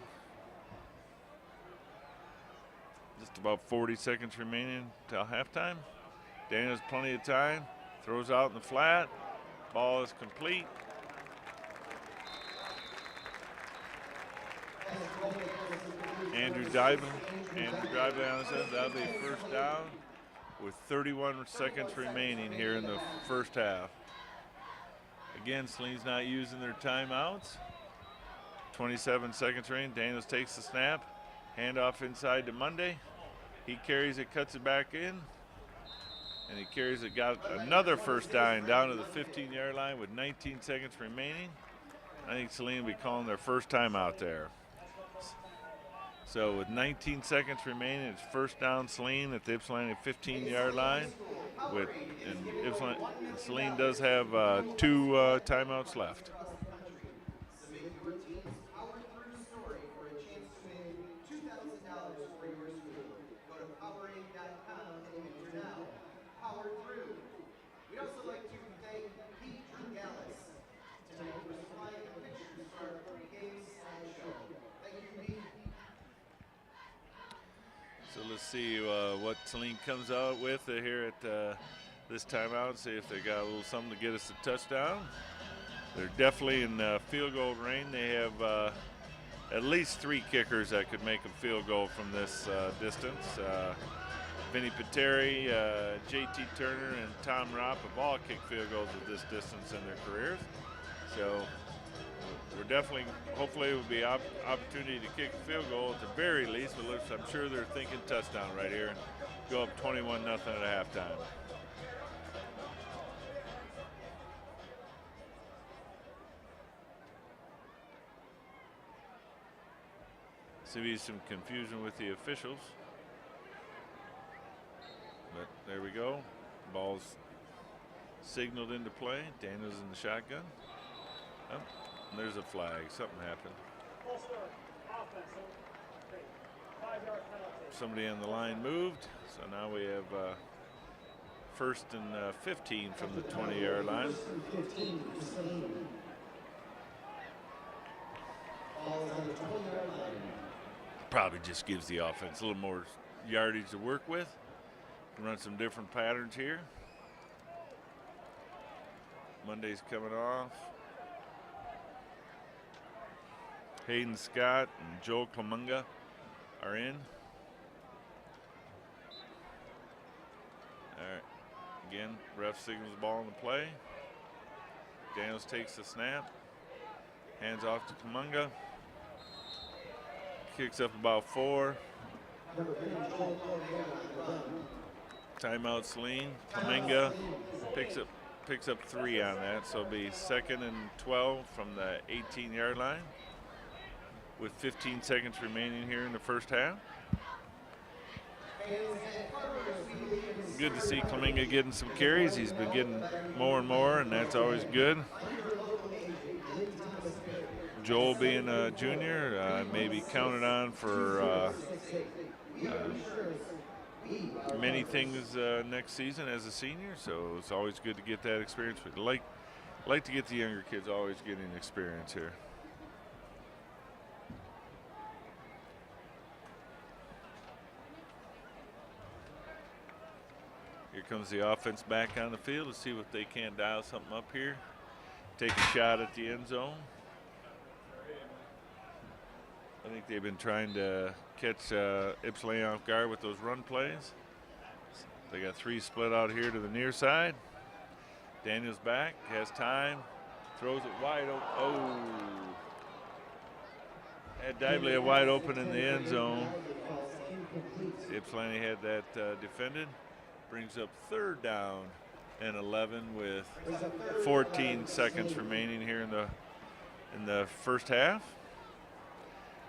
B: Just about 40 seconds remaining till halftime. Daniels plenty of time. Throws out in the flat. Ball is complete. Andrew driving on his end. That'll be first down. with 31 seconds remaining here in the first half. Again, Saline's not using their timeouts. 27 seconds remaining. Daniels takes the snap. Handoff inside to Monday. He carries it, cuts it back in. And he carries it, got another first down to the 15-yard line with 19 seconds remaining. I think Saline will be calling their first timeout there. So with 19 seconds remaining, it's first down Saline at the Ypsilanti 15-yard line. And Saline does have 2 timeouts left.
C: Submit your team's Power Through story for a chance to win $2,000 for your school. Go to powering.com and enter now. Power Through. We'd also like to thank Pete Gallus tonight for supplying the pictures for our pre-game slideshow. Thank you, Pete.
B: So let's see what Saline comes out with here at this timeout. See if they got a little something to get us a touchdown. They're definitely in field goal range. They have at least 3 kickers that could make a field goal from this distance. Vinny Pateri, JT Turner, and Tom Ropp have all kicked field goals at this distance in their careers. So we're definitely, hopefully it will be opportunity to kick a field goal at the very least, but I'm sure they're thinking touchdown right here and go up 21-0 at halftime. Seems some confusion with the officials. But there we go. Ball's signaled into play. Daniels in the shotgun. Oh, there's a flag. Something happened.
A: Full start. Offense. 5-yard penalty.
B: Somebody on the line moved. So now we have first and 15 from the 20-yard line. Probably just gives the offense a little more yardage to work with. Run some different patterns here. Monday's coming off. Hayden Scott and Joel Clemunga are in. All right. Again, ref signals the ball in the play. Daniels takes the snap. Hands off to Clemunga. Kicks up about 4. Timeout Saline. Clemunga picks up 3 on that, so it'll be 2nd and 12 from the 18-yard line with 15 seconds remaining here in the first half. Good to see Clemunga getting some carries. He's been getting more and more, and that's always good. Joel being a junior, may be counted on for many things next season as a senior, so it's always good to get that experience. We'd like to get the younger kids always getting experience here. Here comes the offense back on the field to see if they can't dial something up here. Take a shot at the end zone. I think they've been trying to catch Ypsilanti off guard with those run plays. They got 3 split out here to the near side. Daniels back, has time, throws it wide open. Oh! Had Dively wide open in the end zone. Ypsilanti had that defended. Brings up 3rd down and 11 with 14 seconds remaining here in the first half.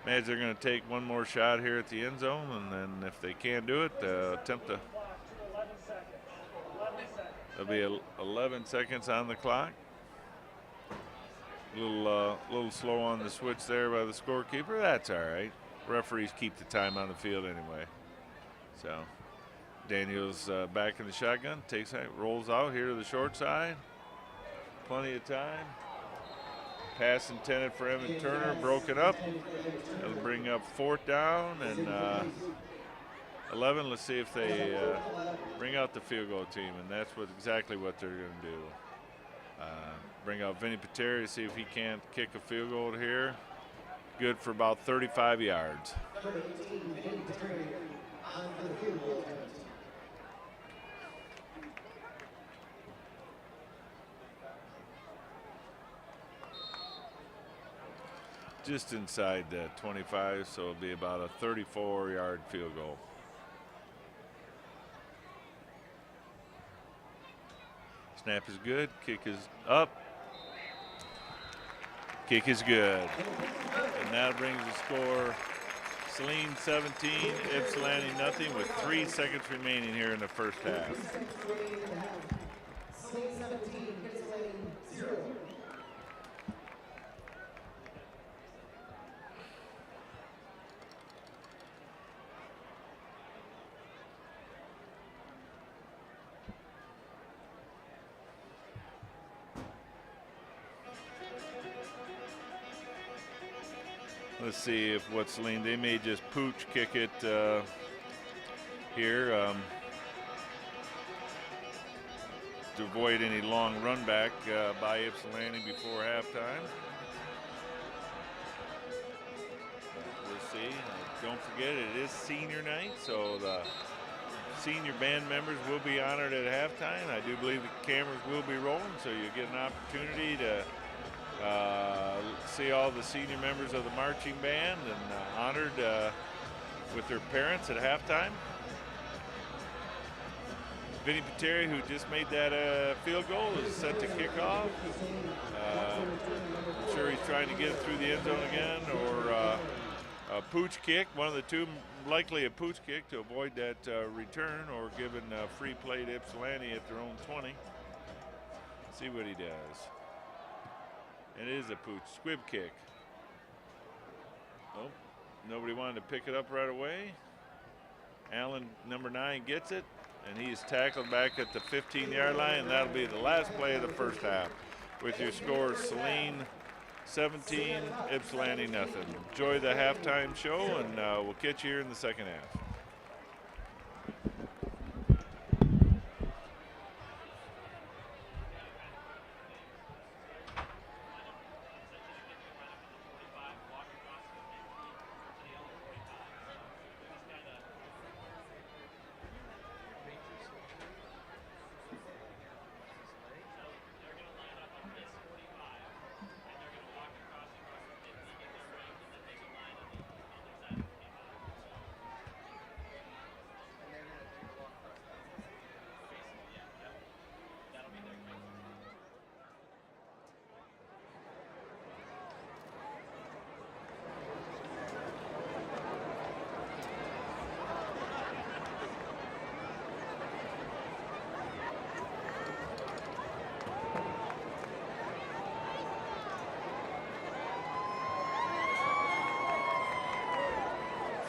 B: Imagine they're going to take one more shot here at the end zone, and then if they can't do it, attempt to. There'll be 11 seconds on the clock. A little slow on the switch there by the scorekeeper. That's all right. Referees keep the time on the field anyway. So Daniels back in the shotgun, takes it, rolls out here to the short side. Plenty of time. Pass intended for Evan Turner, broke it up. That'll bring up 4th down and 11. Let's see if they bring out the field goal team, and that's exactly what they're going to do. Bring out Vinny Pateri to see if he can't kick a field goal here. Good for about 35 yards. just inside the 25, so it'll be about a 34-yard field goal. Snap is good. Kick is up. Kick is good. And that brings the score Saline 17, Ypsilanti nothing, with 3 seconds remaining here in the first half.
C: Saline 17, Ypsilanti 0.
B: Let's see if what's Saline. They may just pooch kick it here to avoid any long run back by Ypsilanti before halftime. We'll see. Don't forget, it is senior night, so the senior band members will be honored at halftime. I do believe the cameras will be rolling, so you get an opportunity to see all the senior members of the marching band and honored with their parents at halftime. Vinny Pateri, who just made that field goal, is set to kick off. I'm sure he's trying to get it through the end zone again, or a pooch kick, one of the two, likely a pooch kick to avoid that return, or giving free play to Ypsilanti at their own 20. See what he does. It is a pooch, squib kick. Oh, nobody wanted to pick it up right away. Allen, number 9, gets it, and he's tackled back at the 15-yard line, and that'll be the last play of the first half. With your score, Saline 17, Ypsilanti nothing. Enjoy the halftime show, and we'll catch you here in the second half.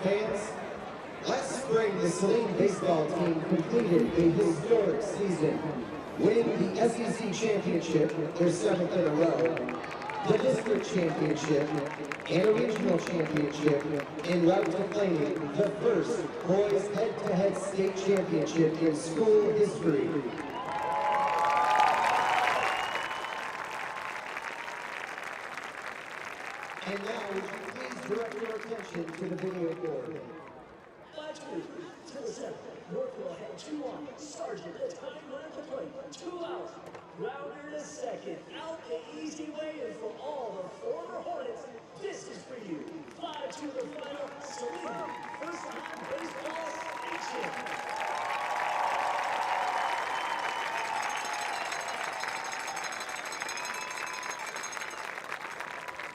C: Fans, last spring the Saline baseball team completed a historic season, winning the SEC championship, their 7th in a row, the district championship, and a regional championship, en route to claiming the first boys head-to-head state championship in school history. And now, would you please direct your attention to the video board.
D: 5-2 to the center. Northville had 2 on. Sergeant, the time run at the plate. 2 out. Rounder to second. Out the easy way, and for all the former Hornets, this is for you. 5-2 the final. Saline, first time baseball state champion.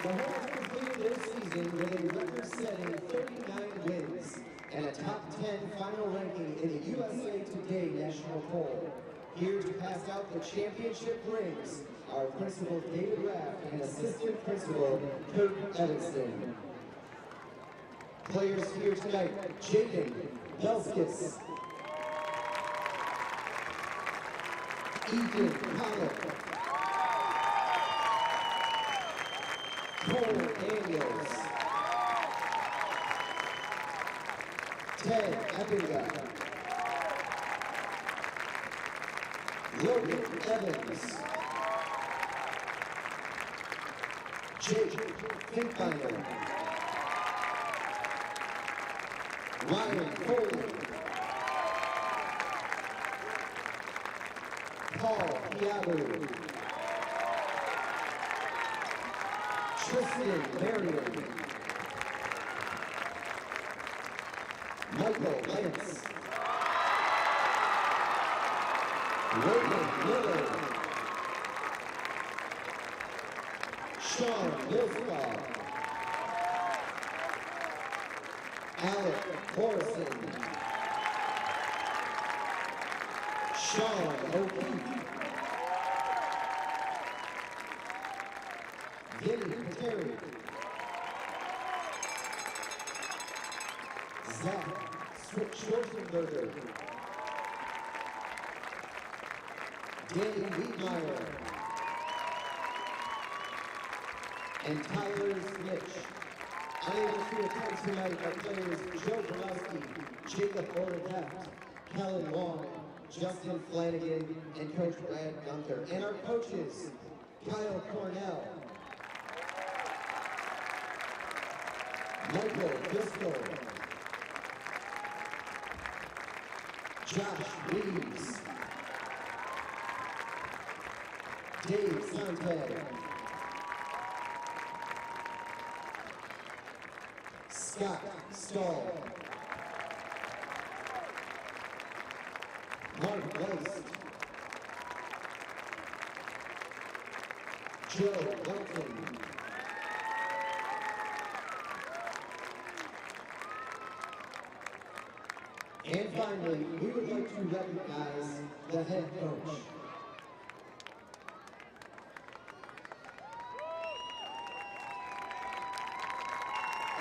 C: The Hornets completed their season with a record-setting 39 wins and a top 10 final ranking in the USA Today national poll. Here to pass out the championship rings are Principal David Raff and Assistant Principal Kirk Evanston. Players here tonight: Jaden Belskis, Ethan Pollock, Cole Daniels, Ted Eppinga, Logan Evans, Jake Finkbeiner, Ryan Foley, Paul Piabu, Tristan Marion, Michael Lance, Logan Miller, Sean Wilsbaugh, Alec Morrison, Sean O'Keefe, Vinny Pateri, Zach Schwarzenberger, Danny Wiedmeyer, and Tyler Snitch. Unable to attend tonight are players Joe Borowski, Jacob Oradeft, Kellen Long, Justin Flanagan, and Coach Brad Gunther. And our coaches, Kyle Cornell, Michael Biscoe, Josh Reeves, Dave Sontag, Scott Stahl, Mark Weist, Joe Welton, and finally, we would like to recognize the head coach.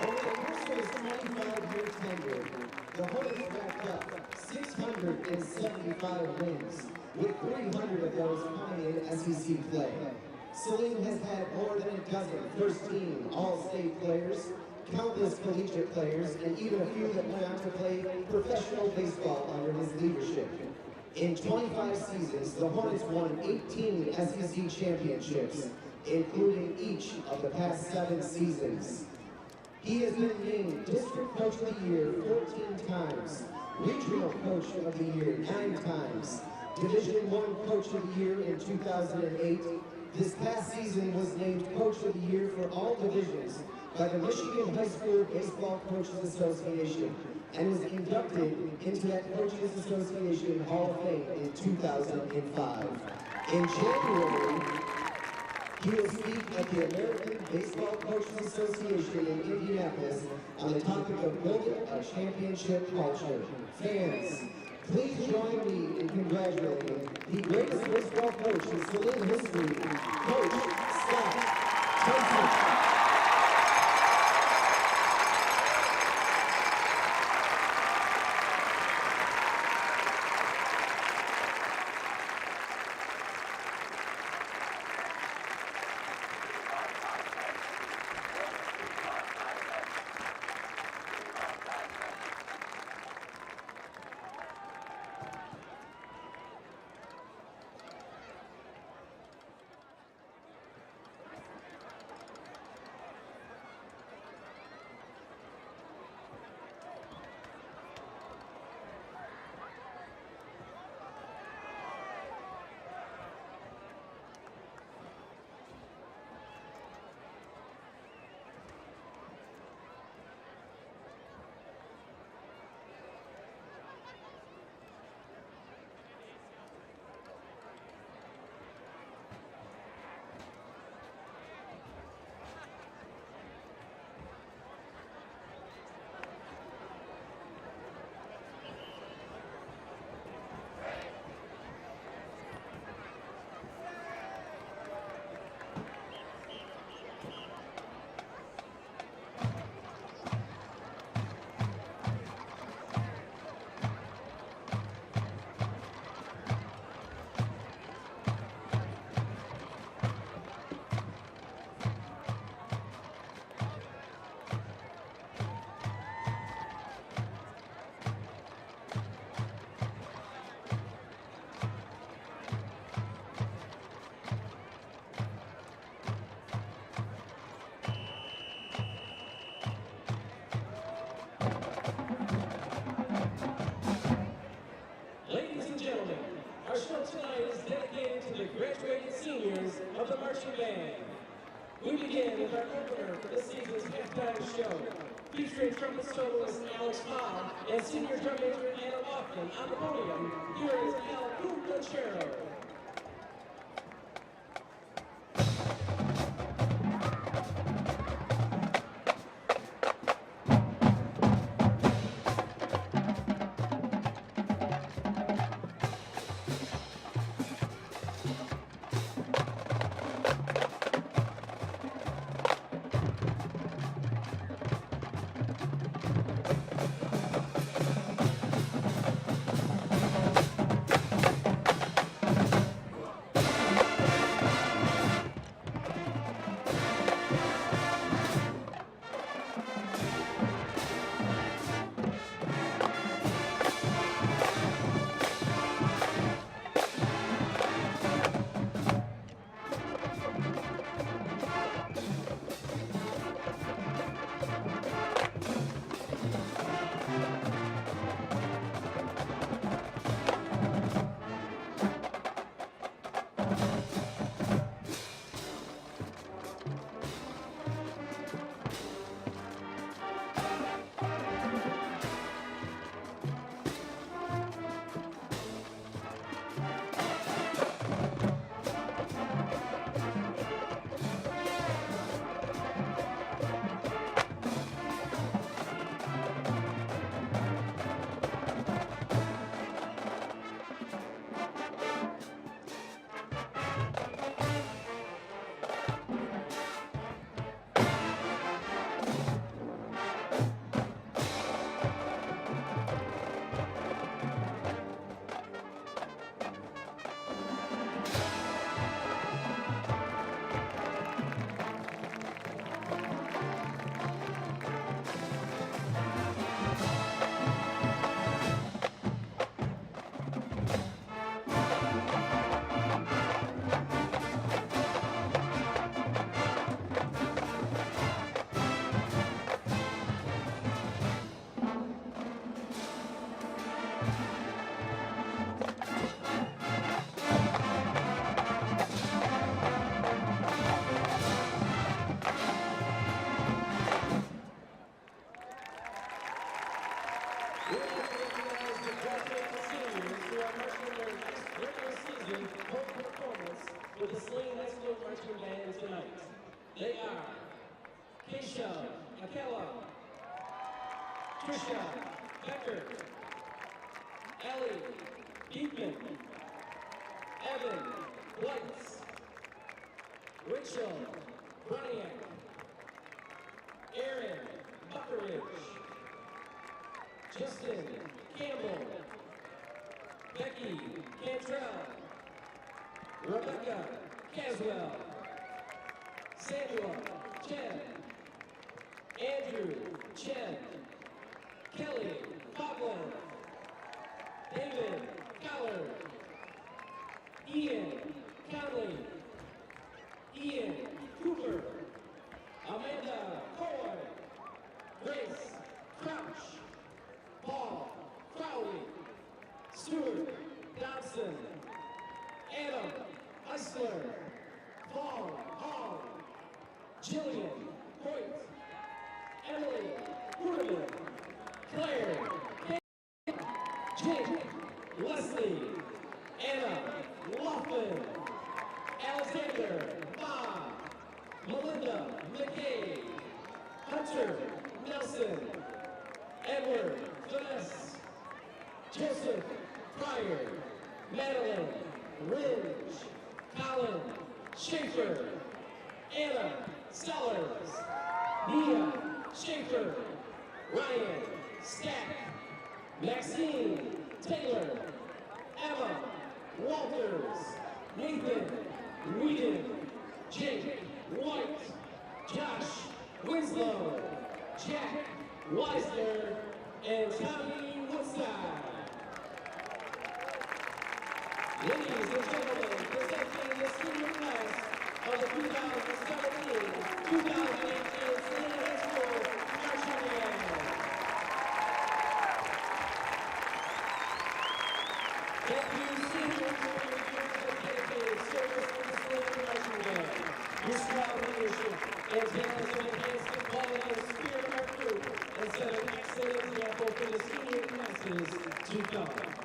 C: Over the course of his 25-year tenure, the Hornets racked up 675 wins, with 300 of those coming in SEC play. Saline has had more than a dozen first-team All-State players, countless collegiate players, and even a few that went on to play professional baseball under his leadership. In 25 seasons, the Hornets won 18 SEC championships, including each of the past 7 seasons. He has been named District Coach of the Year 14 times, Regional Coach of the Year 9 times, Division I Coach of the Year in 2008. This past season was named Coach of the Year for all divisions by the Michigan High School Baseball Coaches Association and was inducted into that Coaches Association Hall of Fame in 2005. In January, he will speak at the American Baseball Coaches Association in Indianapolis on the topic of building a championship culture. Fans, please join me in congratulating the greatest baseball coach in Saline history, Coach Scott Thompson.
E: We begin with our opener for this season's halftime show, featuring trumpet soloist Alex Powell and senior drum major Anna Lofton. On the podium, here is El Cucachero. With the Saline High School marching band tonight. They are Keisha Akela, Trisha Becker, Ellie Beekman, Evan Blights, Rachel Broniak, Aaron Buckeridge, Justin Campbell, Becky Cantrell, Rebecca Caswell, Samuel Chen, Andrew Chen, Kelly Coughlin, David Collard, Ian Conley, Ian Cooper, Amanda Coy, Grace Crouch, Paul Crowley, Stuart Dodson, Adam Eisler, Paul Hall, Jillian Hoyt, Emily Hurman, Claire Kay, Jake Leslie, Anna Laughlin, Alexander Ma, Melinda McKay, Hunter Nelson, Edward Vaness, Joseph Pryor, Madeline Ridge, Colin Schaefer, Anna Sellers, Nia Schaefer, Ryan Stack, Maxine Taylor, Emma Walters, Nathan Whedon, Jake White, Josh Winslow, Jack Weisner, and Tommy Woodside. Ladies and gentlemen, presenting the senior class of the 2017-2018 Saline High School marching band. Thank you, seniors, for your years of dedicated service to the Saline marching band. Your strong leadership and set an excellent example for the senior classes to come.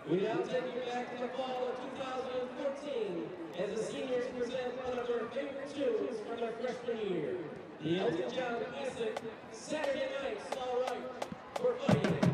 E: We now take you back to the fall of 2014 as the seniors present one of their favorite tunes from their freshman year. The Elton John classic, Saturday Night's All Right for Fighting.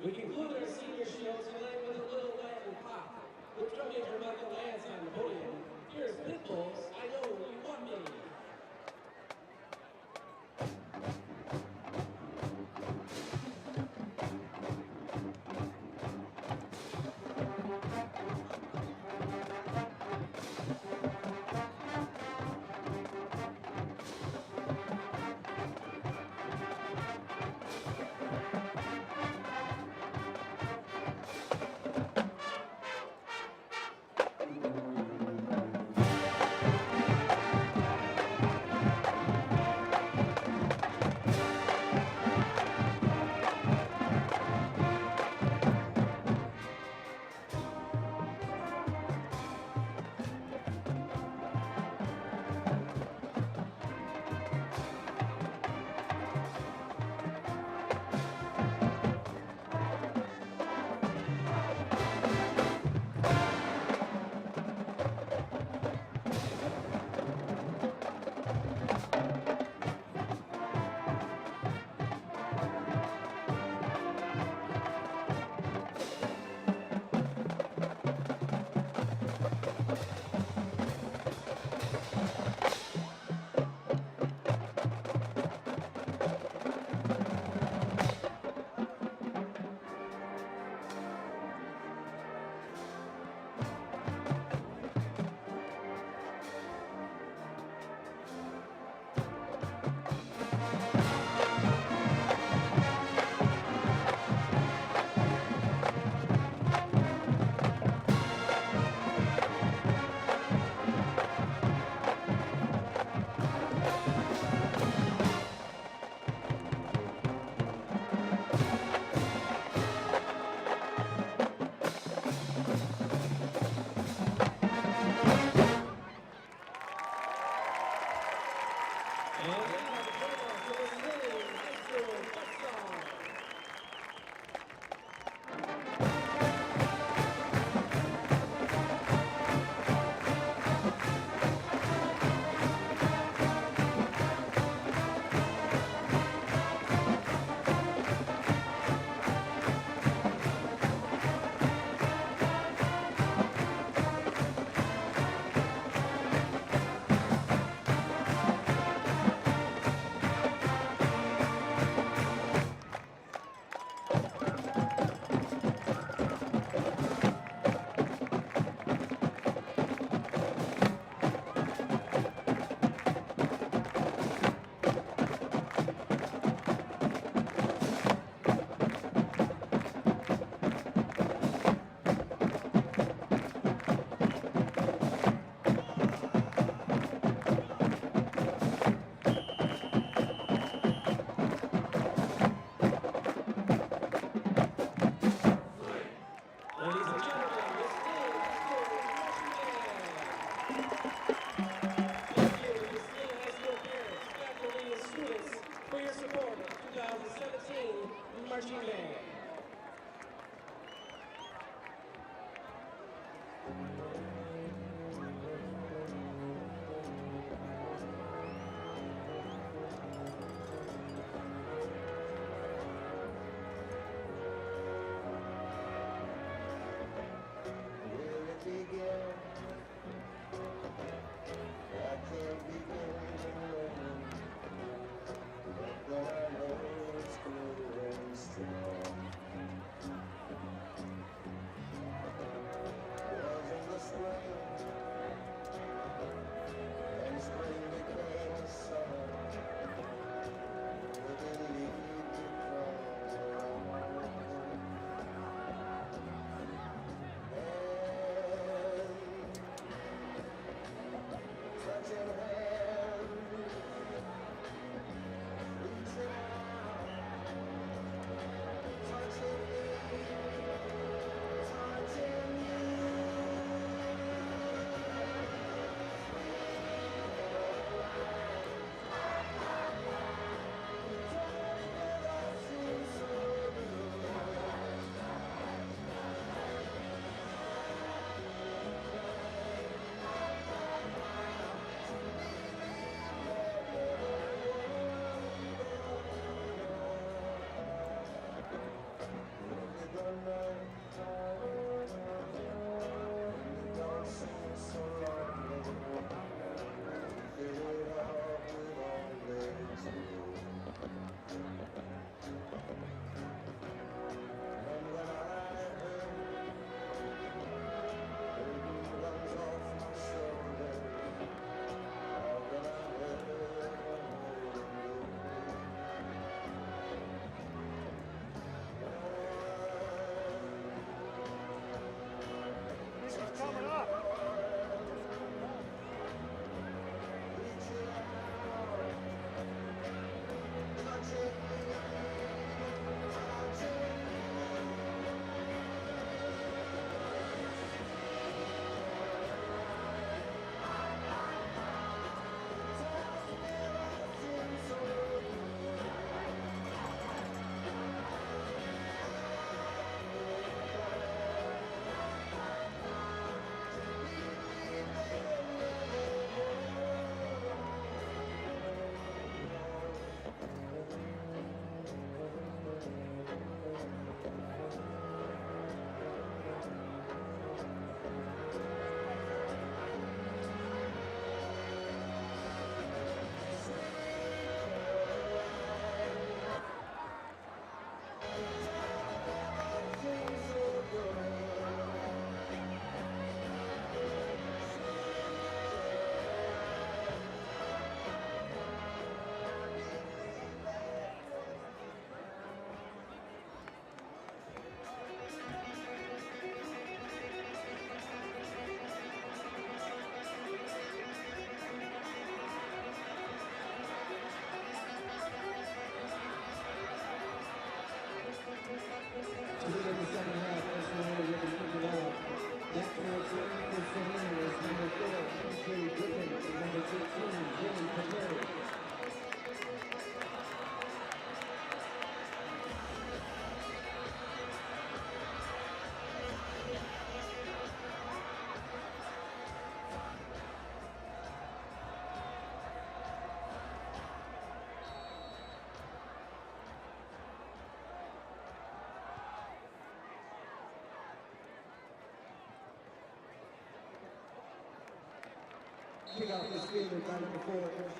E: We conclude our senior show tonight with a little Latin pop. With drum major Michael Lance on the podium, here's Pitbull's I Know You Want Me.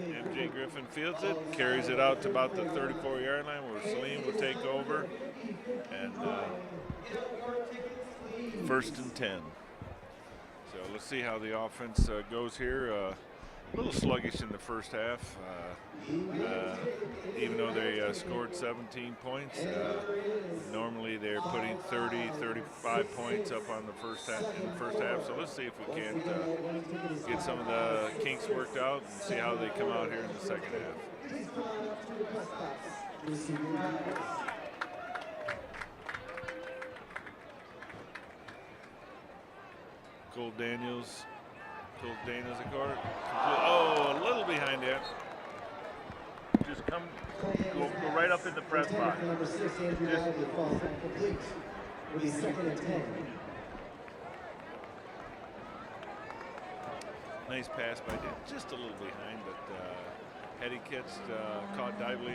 B: MJ Griffin fields it, carries it out to about the 34-yard line where Saline will take over. And first and 10. So let's see how the offense goes here. A little sluggish in the first half, even though they scored 17 points. Normally they're putting 30, 35 points up on the first half, in the first half. So let's see if we can't get some of the kinks worked out and see how they come out here in the second half. Cole Daniels a guard. Oh, a little behind that.
F: Just go right up in the press box.
C: Number 6, Andrew Bradley falls complete with his second and 10.
B: Nice pass by Dan, just a little behind, but had he catched, caught Dively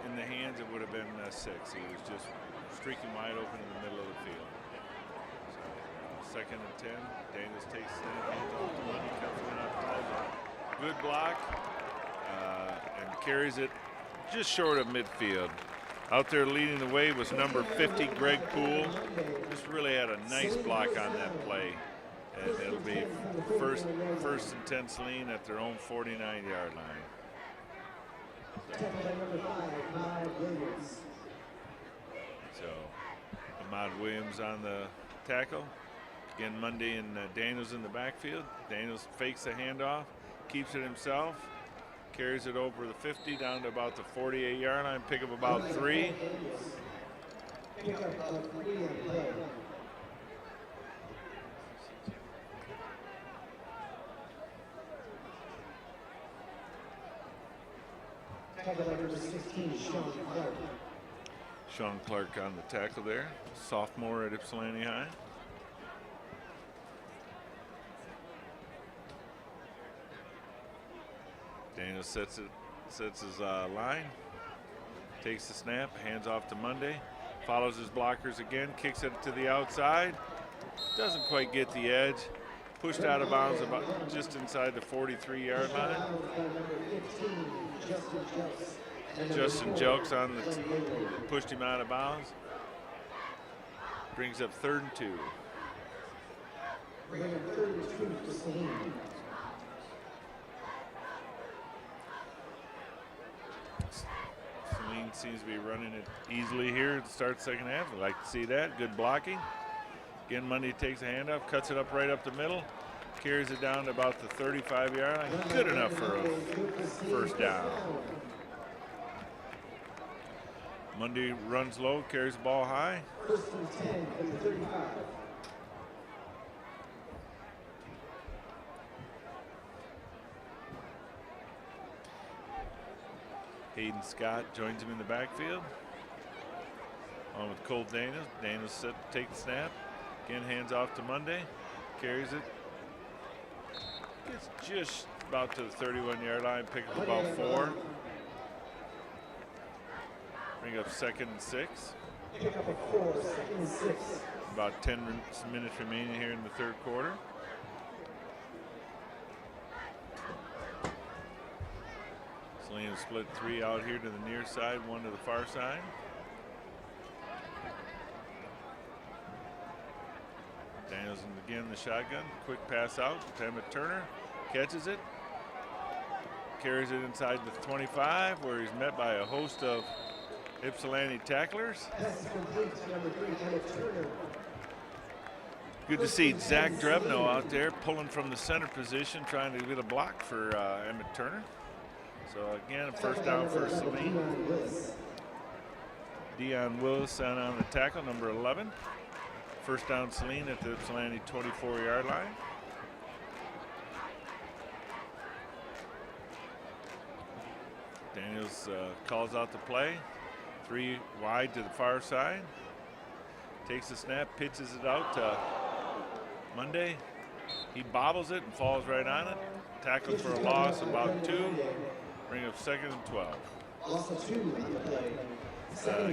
B: in the hands, it would have been 6. He was just streaking wide open in the middle of the field. So, 2nd and 10. Daniels takes the hands off the money, comes in out, good block, and carries it just short of midfield. Out there leading the way was number 50, Greg Poole. Just really had a nice block on that play. And it'll be first and 10 Saline at their own 49-yard line. So Ahmad Williams on the tackle. Again, Monday and Daniels in the backfield. Daniels fakes the handoff, keeps it himself, carries it over the 50 down to about the 48-yard line, pick up about 3.
D: Number 16, Sean Clark.
B: Sean Clark on the tackle there, sophomore at Ypsilanti High. Daniel sets his line, takes the snap, hands off to Monday, follows his blockers again, kicks it to the outside, doesn't quite get the edge, pushed out of bounds about just inside the 43-yard line. Justin Jelks on the pushed him out of bounds. Brings up 3rd and 2. Saline seems to be running it easily here at the start of the 2nd half. I'd like to see that. Good blocking. Again, Monday takes a handoff, cuts it up right up the middle, carries it down to about the 35-yard line. Good enough for a first down. Monday runs low, carries the ball high.
D: 1st and 10 from the 35.
B: Hayden Scott joins him in the backfield. On with Cole Daniels. Daniels set to take the snap. Again, hands off to Monday. Carries it. Gets just about to the 31-yard line. Pick up about 4. Bring up 2nd and 6.
D: Pick up a 4, 2nd and 6.
B: About 10 minutes remaining here in the 3rd quarter. Saline split 3 out here to the near side, 1 to the far side. Daniels again the shotgun, quick pass out. Emmett Turner catches it, carries it inside the 25, where he's met by a host of Ypsilanti tacklers.
D: Pass complete to number 3, Emmett Turner.
B: Good to see Zach Drevno out there pulling from the center position, trying to get a block for Emmett Turner. So again, a first down for Saline. Deion Willis on the tackle, number 11. First down Saline at the Ypsilanti 24-yard line. Daniels calls out the play. 3 wide to the far side. Takes the snap, pitches it out to Monday. He bobbles it and falls right on it. Tackled for a loss, about 2. Bring up 2nd and 12.
D: Also 2 on the play.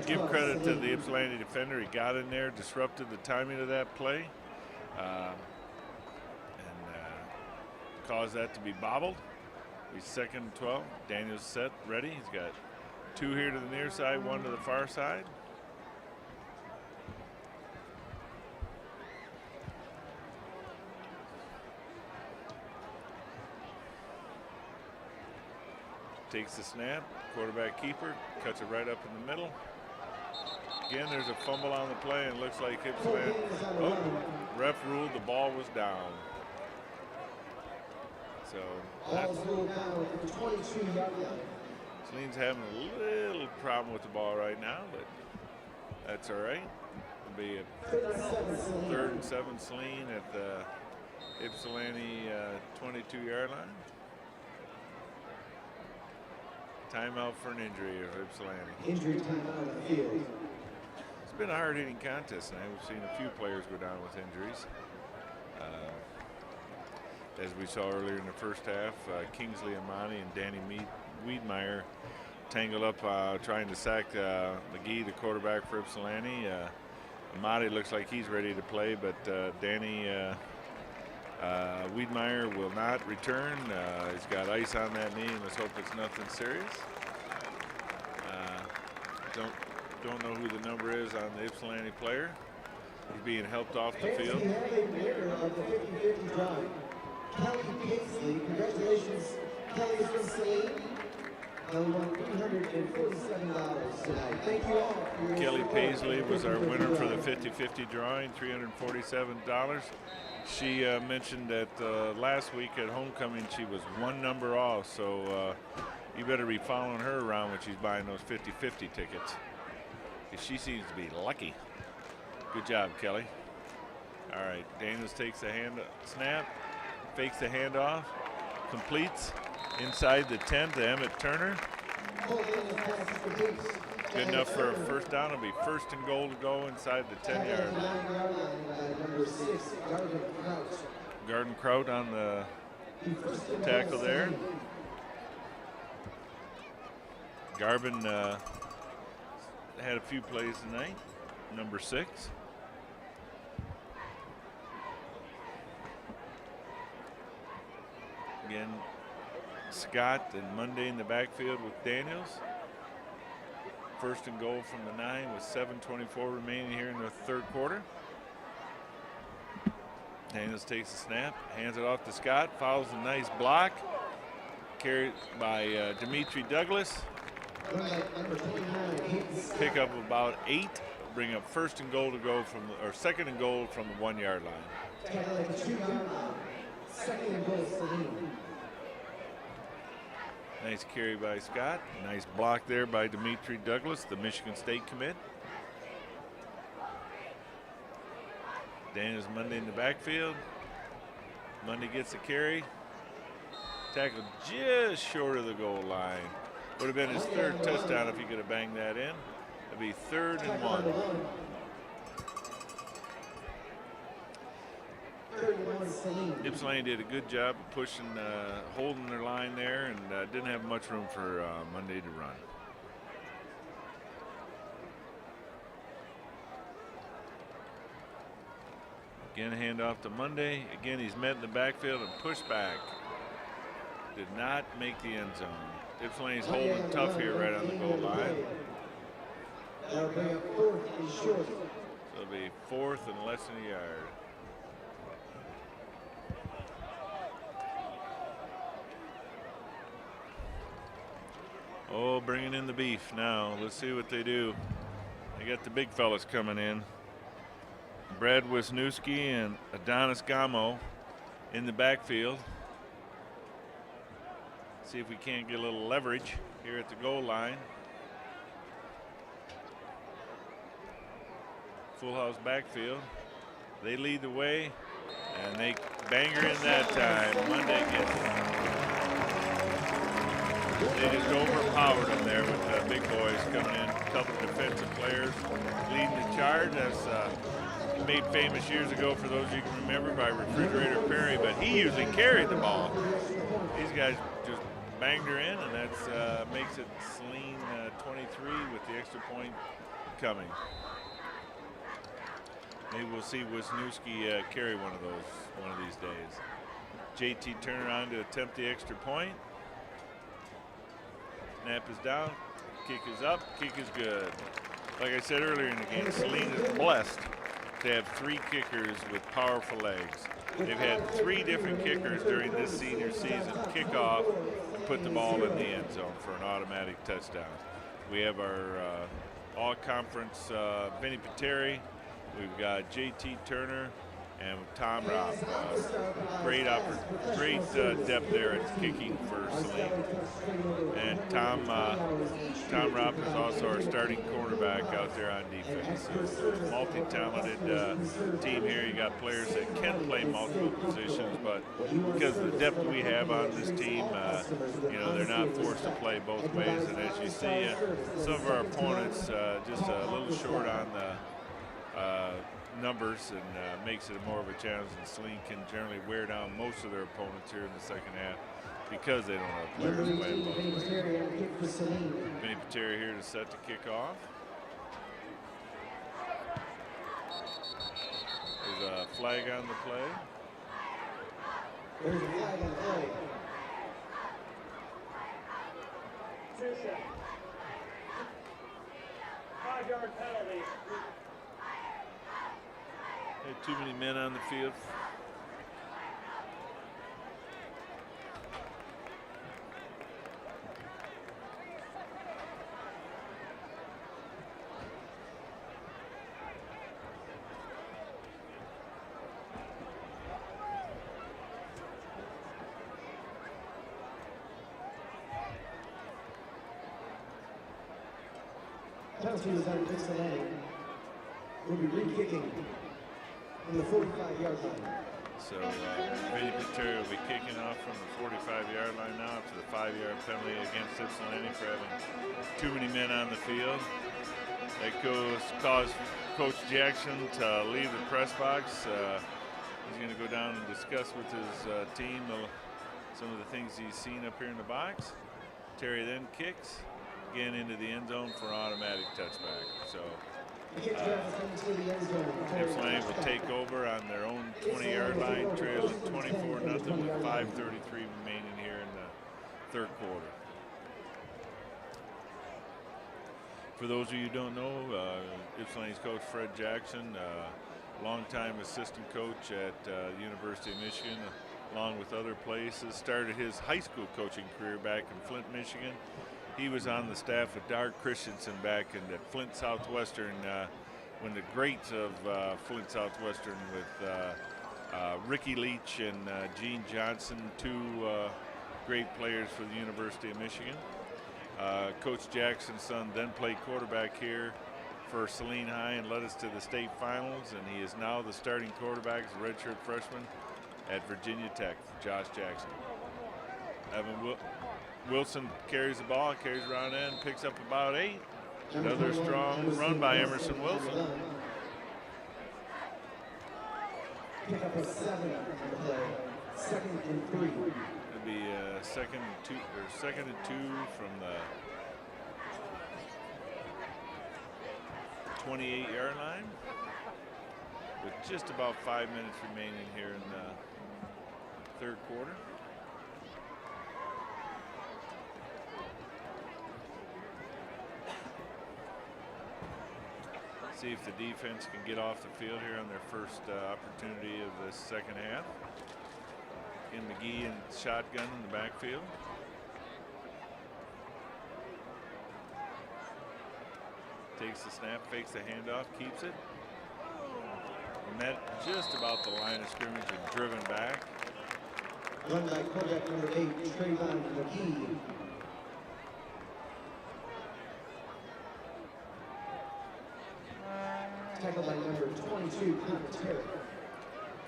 B: Give credit to the Ypsilanti defender. He got in there, disrupted the timing of that play, and caused that to be bobbled. He's 2nd and 12. Daniels set, ready. He's got 2 here to the near side, 1 to the far side. Takes the snap, quarterback keeper, cuts it right up in the middle. Again, there's a fumble on the play, and looks like Ypsilanti. Oh, ref ruled the ball was down. So
D: Ball's ruled down at the 22-yard line.
B: Saline's having a little problem with the ball right now, but that's all right. It'll be a 3rd and 7 Saline at the Ypsilanti 22-yard line. Timeout for an injury of Ypsilanti.
D: Injury timeout on the field.
B: It's been a hard-hitting contest tonight. We've seen a few players go down with injuries. as we saw earlier in the first half. Kingsley Amani and Danny Wiedmeyer tangled up trying to sack McGee, the quarterback for Ypsilanti. Amati looks like he's ready to play, but Danny Wiedmeyer will not return. He's got ice on that knee, and let's hope it's nothing serious. Don't know who the number is on the Ypsilanti player. He's being helped off the field.
C: We have a winner of the 50-50 drawing. Kelly Paisley. Congratulations, Kelly is from Saline. Kelly won $347 tonight. Thank you all for your
B: Kelly
C: support.
B: Paisley was our winner for the 50-50 drawing, $347. She mentioned that last week at homecoming she was one number off, so you better be following her around when she's buying those 50-50 tickets. She seems to be lucky. Good job, Kelly. All right, Daniels takes the snap, fakes the handoff, completes inside the 10 to Emmett Turner. Good enough for a first down. It'll be first and goal to go inside the 10-yard line.
C: Number 6, Garden Crouch.
B: Garden Kraut on the tackle there. Garvin had a few plays tonight. Number 6. Again, Scott and Monday in the backfield with Daniels. First and goal from the 9 with 7:24 remaining here in the third quarter. Daniels takes the snap, hands it off to Scott, follows a nice block. Carried by Dimitri Douglas. Pick up about 8. Bring up first and goal to go from or second and goal from the 1-yard line.
C: Second and goal, Saline.
B: Nice carry by Scott. Nice block there by Dimitri Douglas, the Michigan State commit. Daniels Monday in the backfield. Monday gets a carry. Tackled just short of the goal line. Would have been his third touchdown if he could have banged that in. It'd be 3rd and 1. Ypsilanti did a good job of pushing, holding their line there, and didn't have much room for Monday to run. Again, handoff to Monday. Again, he's met in the backfield and pushed back. Did not make the end zone. Ypsilanti's holding tough here right on the goal line.
C: That'll bring up 4th and short.
B: So it'll be 4th and less than a yard. Oh, bringing in the beef now. Let's see what they do. They got the big fellas coming in. Brad Wisniewski and Adonis Gamo in the backfield. See if we can't get a little leverage here at the goal line. Full house backfield. They lead the way, and they bang her in that time. Monday gets They just overpowered them there with the big boys coming in. A couple defensive players leading the charge. That's made famous years ago, for those of you who can remember, by Refrigerator Perry, but he usually carried the ball. These guys just banged her in, and that makes it Saline 23 with the extra point coming. Maybe we'll see Wisniewski carry one of these days. JT Turner on to attempt the extra point. Snap is down, kick is up, kick is good. Like I said earlier in the game, Saline is blessed to have 3 kickers with powerful legs. They've had 3 different kickers during this senior season kick off and put the ball in the end zone for an automatic touchdown. We have our all-conference Vinny Pateri. We've got JT Turner and Tom Ropp. Great depth there at kicking for Saline. And Tom Ropp is also our starting quarterback out there on defense. So multi-talented team here. You got players that can play multiple positions, but because of the depth we have on this team, they're not forced to play both ways. And as you see, some of our opponents just a little short on the numbers and makes it more of a challenge. And Saline can generally wear down most of their opponents here in the second half because they don't have players playing both ways. Vinny Pateri here to set to kick off. There's a flag on the play.
C: There's a flag on the play.
A: Tuition. 5-yard penalty.
B: Had too many men on the field.
C: Penalty is on Ypsilanti. We'll be re-kicking from the 45-yard line.
B: So Vinny Pateri will be kicking off from the 45-yard line now to the 5-yard penalty against Ypsilanti for having too many men on the field. That caused Coach Jackson to leave the press box. He's going to go down and discuss with his team some of the things he's seen up here in the box. Terry then kicks again into the end zone for automatic touchback. So Ypsilanti will take over on their own 20-yard line, trailing 24-0 with 5:33 remaining here in the third quarter. For those of you who don't know, Ypsilanti's coach Fred Jackson, longtime assistant coach at the University of Michigan, along with other places, started his high school coaching career back in Flint, Michigan. He was on the staff with Dark Christensen back in the Flint Southwestern when the greats of Flint Southwestern with Ricky Leach and Gene Johnson, two great players for the University of Michigan. Coach Jackson's son then played quarterback here for Saline High and led us to the state finals, and he is now the starting quarterback as a redshirt freshman at Virginia Tech, Josh Jackson. Evan Wilson carries the ball, carries around in, picks up about 8. Another strong run by Emerson Wilson.
C: Pick up a 7 on the play. 2nd and 3.
B: It'll be second and two from the 28-yard line, with just about 5 minutes remaining here in the third quarter. See if the defense can get off the field here on their first opportunity of the second half. In McGee and shotgun in the backfield. Takes the snap, fakes the handoff, keeps it. Met just about the line of scrimmage and driven back.
C: Run by quarterback number 8, Trayvon McGee. Tackled by number 22, Connor Terry.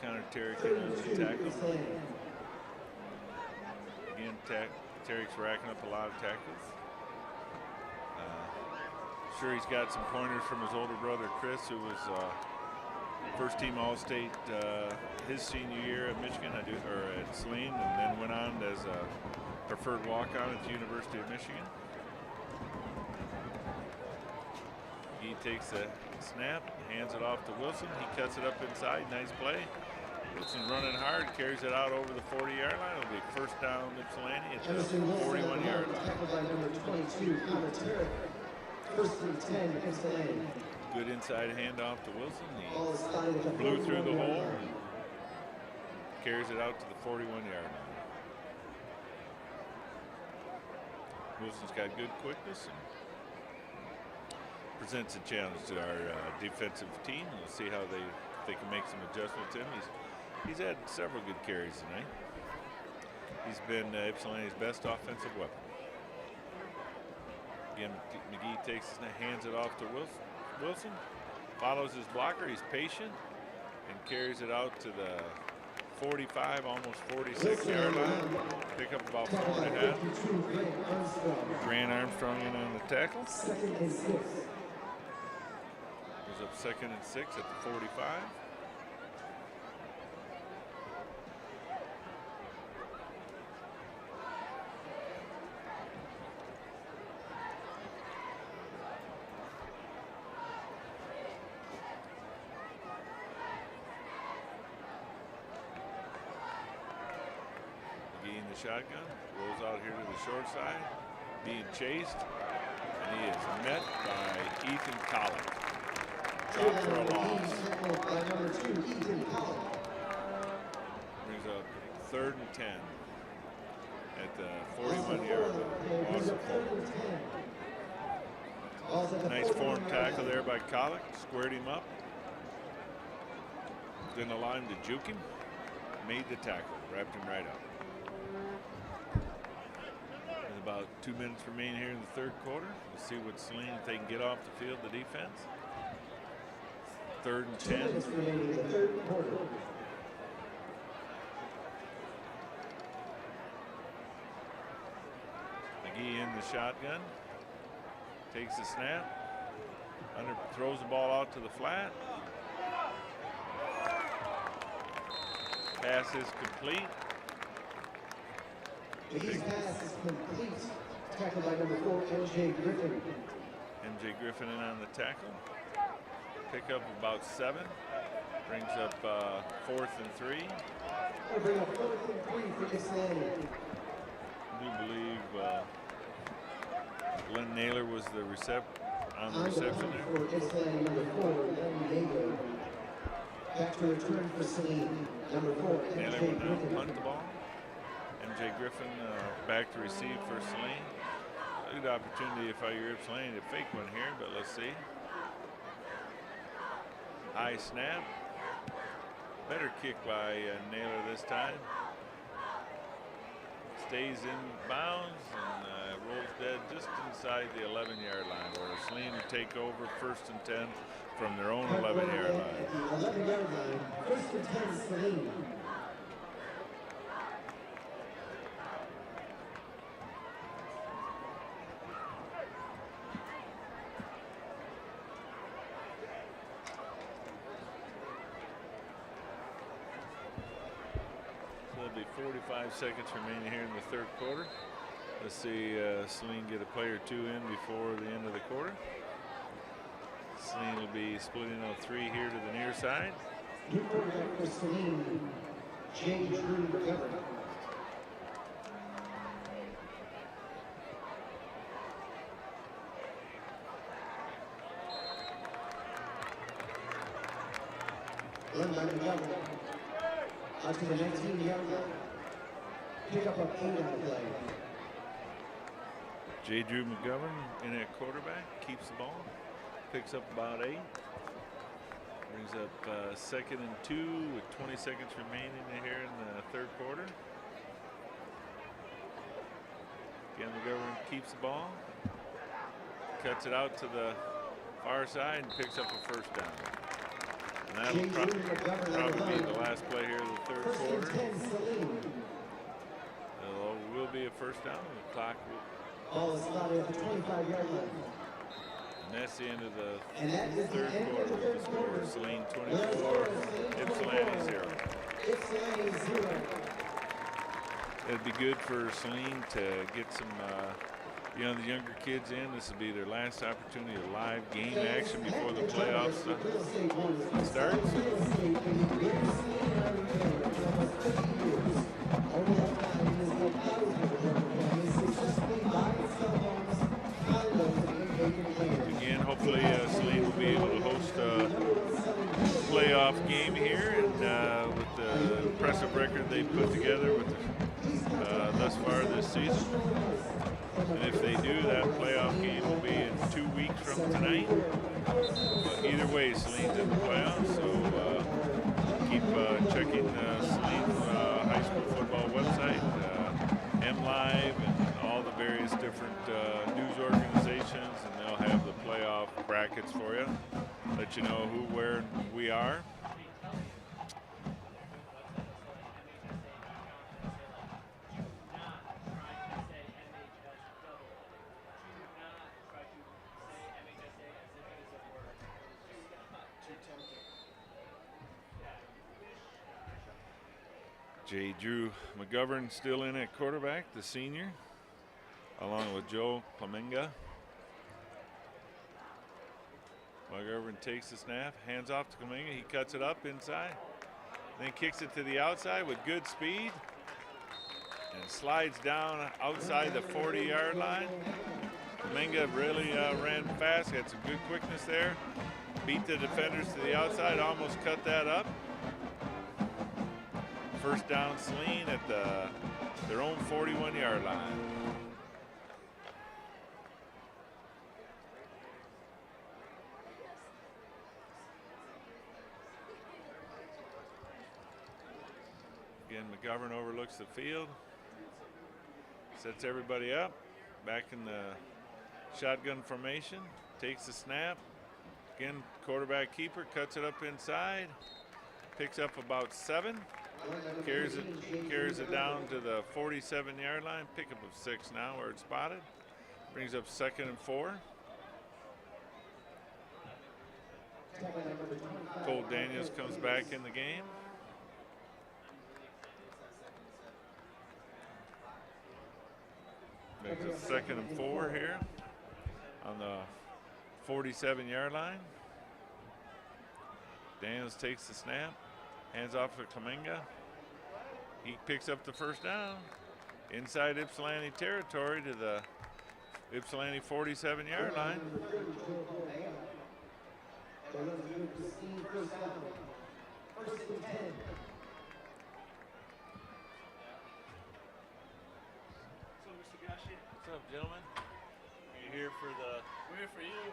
B: Connor Terry coming on the tackle. Again, Terry's racking up a lot of tackles. Sure, he's got some pointers from his older brother Chris, who was first team All-State his senior year at Michigan, or at Saline, and then went on as a preferred walk-on at the University of Michigan. He takes the snap, hands it off to Wilson. He cuts it up inside. Nice play. Wilson running hard, carries it out over the 40-yard line. It'll be first down Ypsilanti at the 41-yard line.
C: Tackled by number 22, Connor Terry. First and 10, Ypsilanti.
B: Good inside handoff to Wilson. He blew through the hole and carries it out to the 41-yard line. Wilson's got good quickness and presents a challenge to our defensive team. We'll see how they can make some adjustments to him. He's had several good carries tonight. He's been Ypsilanti's best offensive weapon. Again, McGee takes his, hands it off to Wilson, follows his blocker. He's patient and carries it out to the 45, almost 46-yard line. Pick up about 4.5. Grant Armstrong in on the tackle.
C: Second and 6.
B: Goes up 2nd and 6 at the 45. McGee in the shotgun, rolls out here to the short side, being chased, and he is met by Ethan Collins. Drop for a loss.
C: By number 2, Ethan Collins.
B: Brings up 3rd and 10 at the 41-yard line. Nice form tackle there by Collick. Squared him up. Didn't allow him to juke him. Made the tackle. Wrapped him right up. There's about 2 minutes remaining here in the 3rd quarter. We'll see what Saline, if they can get off the field, the defense. 3rd and 10.
C: 2 minutes remaining in the 3rd quarter.
B: McGee in the shotgun. Takes the snap. Throws the ball out to the flat. Pass is complete.
C: McGee's pass is complete. Tackled by number 4, MJ Griffin.
B: MJ Griffin in on the tackle. Pick up about 7. Brings up 4th and 3.
C: We'll bring up 4th and 3 for Ypsilanti.
B: I do believe Len Naylor was the on the reception there.
C: For Ypsilanti, number 4, Len Naylor. Back to return for Saline, number 4,
B: Naylor
C: MJ
B: went down,
C: Griffin.
B: punt the ball. MJ Griffin back to receive for Saline. A good opportunity if you're Ypsilanti to fake one here, but let's see. High snap. Better kick by Naylor this time. Stays in bounds and rolls dead just inside the 11-yard line, where Saline will take over 1st and 10 from their own 11-yard line.
C: 11-yard line, 1st and 10, Saline.
B: There'll be 45 seconds remaining here in the 3rd quarter. Let's see Saline get a play or 2 in before the end of the quarter. Saline will be splitting out 3 here to the near side.
C: New quarterback for Saline, J. Drew McGovern. Run by McGovern. Out to the 19-yard line. Pick up an 8 on the play.
B: J. Drew McGovern in at quarterback, keeps the ball, picks up about 8. Brings up 2nd and 2 with 20 seconds remaining here in the 3rd quarter. Again, McGovern keeps the ball, cuts it out to the far side and picks up a 1st down. And that'll probably be the last play here of the 3rd quarter. It will be a 1st down. The clock will.
C: Ball is spotted at the 25-yard line.
B: And that's the end of the
C: And that is the
B: 3rd
C: end of the
B: quarter.
C: 3rd quarter.
B: Saline 24, Ypsilanti 0.
C: Ypsilanti 0.
B: It'd be good for Saline to get some, the younger kids in. This will be their last opportunity of live game action before the playoffs starts. Again, hopefully Saline will be able to host a playoff game here, and with the impressive record they put together with thus far this season. And if they do, that playoff game will be in 2 weeks from tonight. But either way, Saline's in the playoffs, so keep checking Saline High School football website, MLive, and all the various different news organizations, and they'll have the playoff brackets for you. Let you know who, where we are. J. Drew McGovern still in at quarterback, the senior, along with Joe Plamenga. McGovern takes the snap, hands off to Plamenga. He cuts it up inside, then kicks it to the outside with good speed and slides down outside the 40-yard line. Plamenga really ran fast, had some good quickness there. Beat the defenders to the outside, almost cut that up. First down, Saline at their own 41-yard line. Again, McGovern overlooks the field, sets everybody up, back in the shotgun formation, takes the snap. Again, quarterback keeper cuts it up inside, picks up about 7, carries it down to the 47-yard line, pickup of 6 now where it's spotted, brings up 2nd and 4. Cole Daniels comes back in the game. Makes it 2nd and 4 here on the 47-yard line. Daniels takes the snap, hands off to Plamenga. He picks up the first down inside Ypsilanti territory to the Ypsilanti 47-yard line. What's up, gentlemen? We're here for you.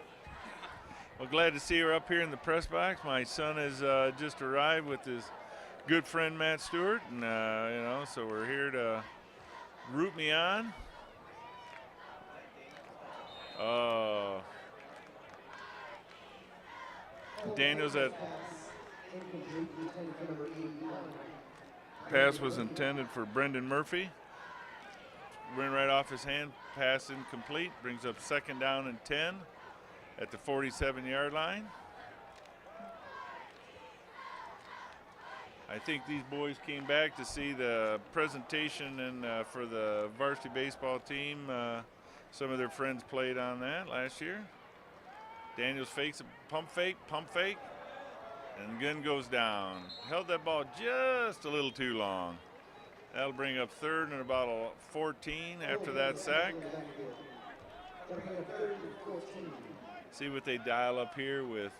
B: Well, glad to see her up here in the press box. My son has just arrived with his good friend Matt Stewart, and so we're here to root me on. Daniels at pass was intended for Brendan Murphy. Ran right off his hand, pass incomplete, brings up 2nd down and 10 at the 47-yard line. I think these boys came back to see the presentation and for the varsity baseball team. Some of their friends played on that last year. Daniels fakes a pump fake, and again goes down. Held that ball just a little too long. That'll bring up 3rd and about 14 after that sack. See what they dial up here with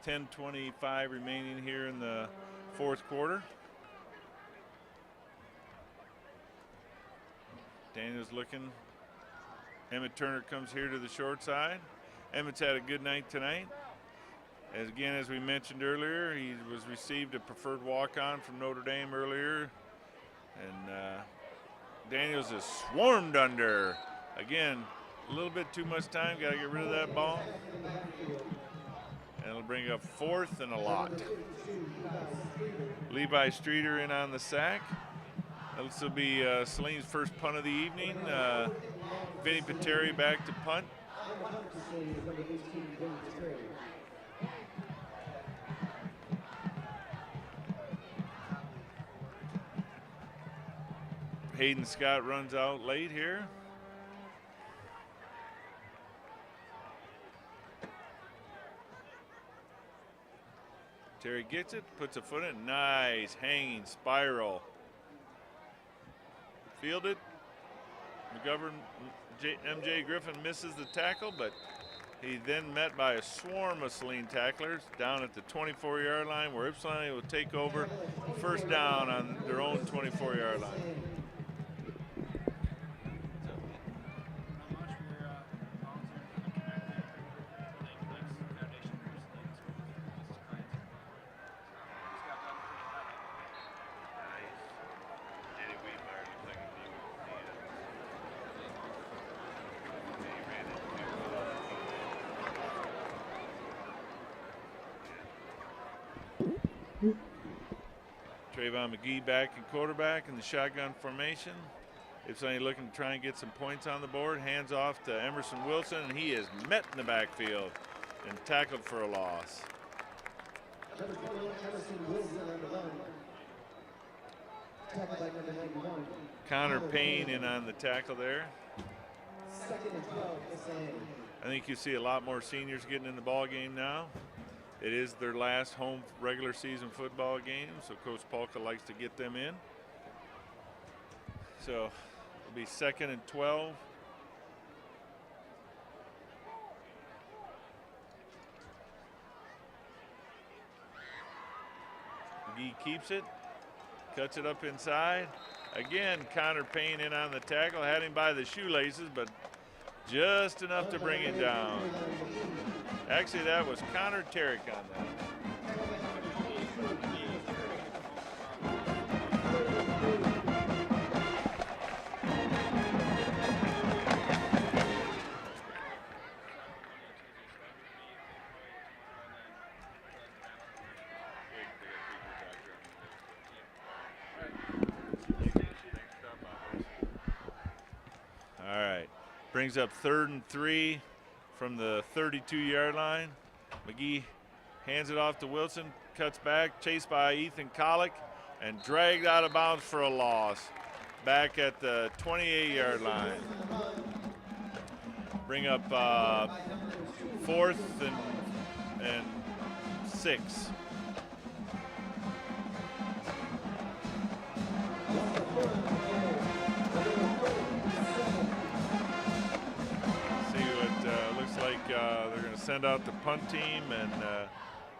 B: 10:25 remaining here in the 4th quarter. Daniels looking. Emmett Turner comes here to the short side. Emmett's had a good night tonight. As we mentioned earlier, he was received a preferred walk-on from Notre Dame earlier. And Daniels is swarmed under. Again, a little bit too much time. Got to get rid of that ball. And it'll bring up 4th and a lot. Levi Streeter in on the sack. This will be Saline's first punt of the evening. Vinny Pateri back to punt. Hayden Scott runs out late here. Terry gets it, puts a foot in, nice, hanging spiral. Fielded. McGovern, MJ Griffin misses the tackle, but he then met by a swarm of Saline tacklers down at the 24-yard line where Ypsilanti will take over 1st down on their own 24-yard line. Trayvon McGee back in quarterback in the shotgun formation. Ypsilanti looking to try and get some points on the board. Hands off to Emerson Wilson, and he is met in the backfield and tackled for a loss.
C: Tackled by number 91.
B: Connor Payne in on the tackle there.
C: 2nd and 12, Ypsilanti.
B: I think you see a lot more seniors getting in the ball game now. It is their last home regular season football game, so Coach Polka likes to get them in. So it'll be 2nd and 12. McGee keeps it, cuts it up inside. Again, Connor Payne in on the tackle, had him by the shoelaces, but just enough to bring him down. Actually, that was Connor Terrick on that. All right, brings up 3rd and 3 from the 32-yard line. McGee hands it off to Wilson, cuts back, chased by Ethan Collick, and dragged out of bounds for a loss. Back at the 28-yard line. Bring up 4th and 6. They're going to send out the punt team, and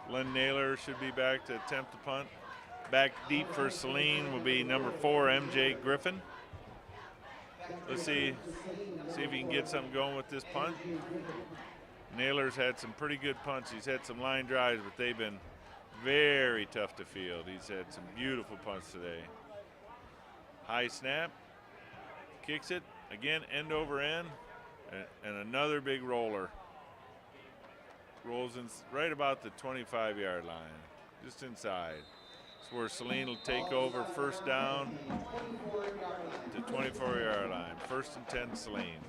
B: Len Naylor should be back to attempt the punt. Back deep for Saline will be number 4, MJ Griffin. Let's see if he can get something going with this punt. Naylor's had some pretty good punts. He's had some line drives, but they've been very tough to field. He's had some beautiful punts today. High snap, kicks it, again end over end, and another big roller. Rolls in right about the 25-yard line, just inside. It's where Saline will take over, 1st down to 24-yard line. 1st and 10, Saline.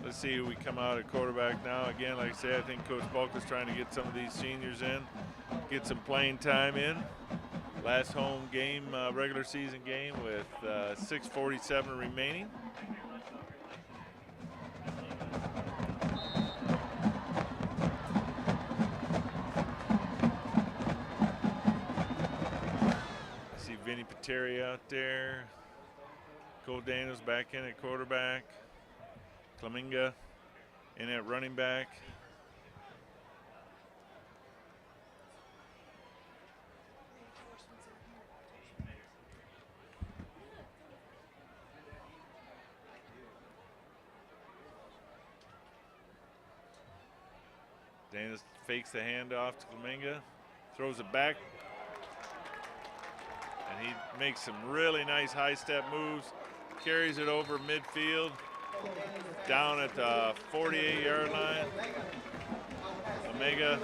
B: Let's see who we come out at quarterback now. Again, like I say, I think Coach Bulk is trying to get some of these seniors in, get some playing time in. Last home game, regular season game with 6:47 remaining. Vinny Pateri out there. Cole Daniels back in at quarterback. Cleminga in at running back. Daniels fakes the handoff to Cleminga, throws it back. And he makes some really nice high step moves, carries it over midfield, down at the 48-yard line. Omega,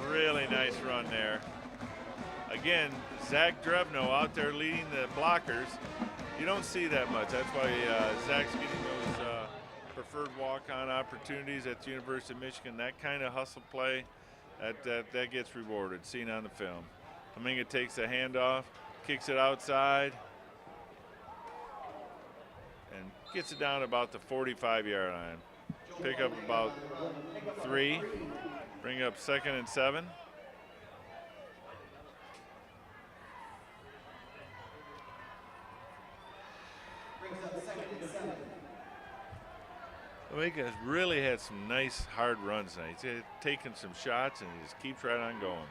B: really nice run there. Again, Zach Drebno out there leading the blockers. You don't see that much. That's why Zach's getting those preferred walk-on opportunities at the University of Michigan. That kind of hustle play, that gets rewarded, seen on the film. Dominga takes the handoff, kicks it outside, and gets it down about the 45-yard line. Pick up about 3, bring up 2nd and 7. Dominga has really had some nice hard runs tonight. He's taken some shots and he just keeps right on going.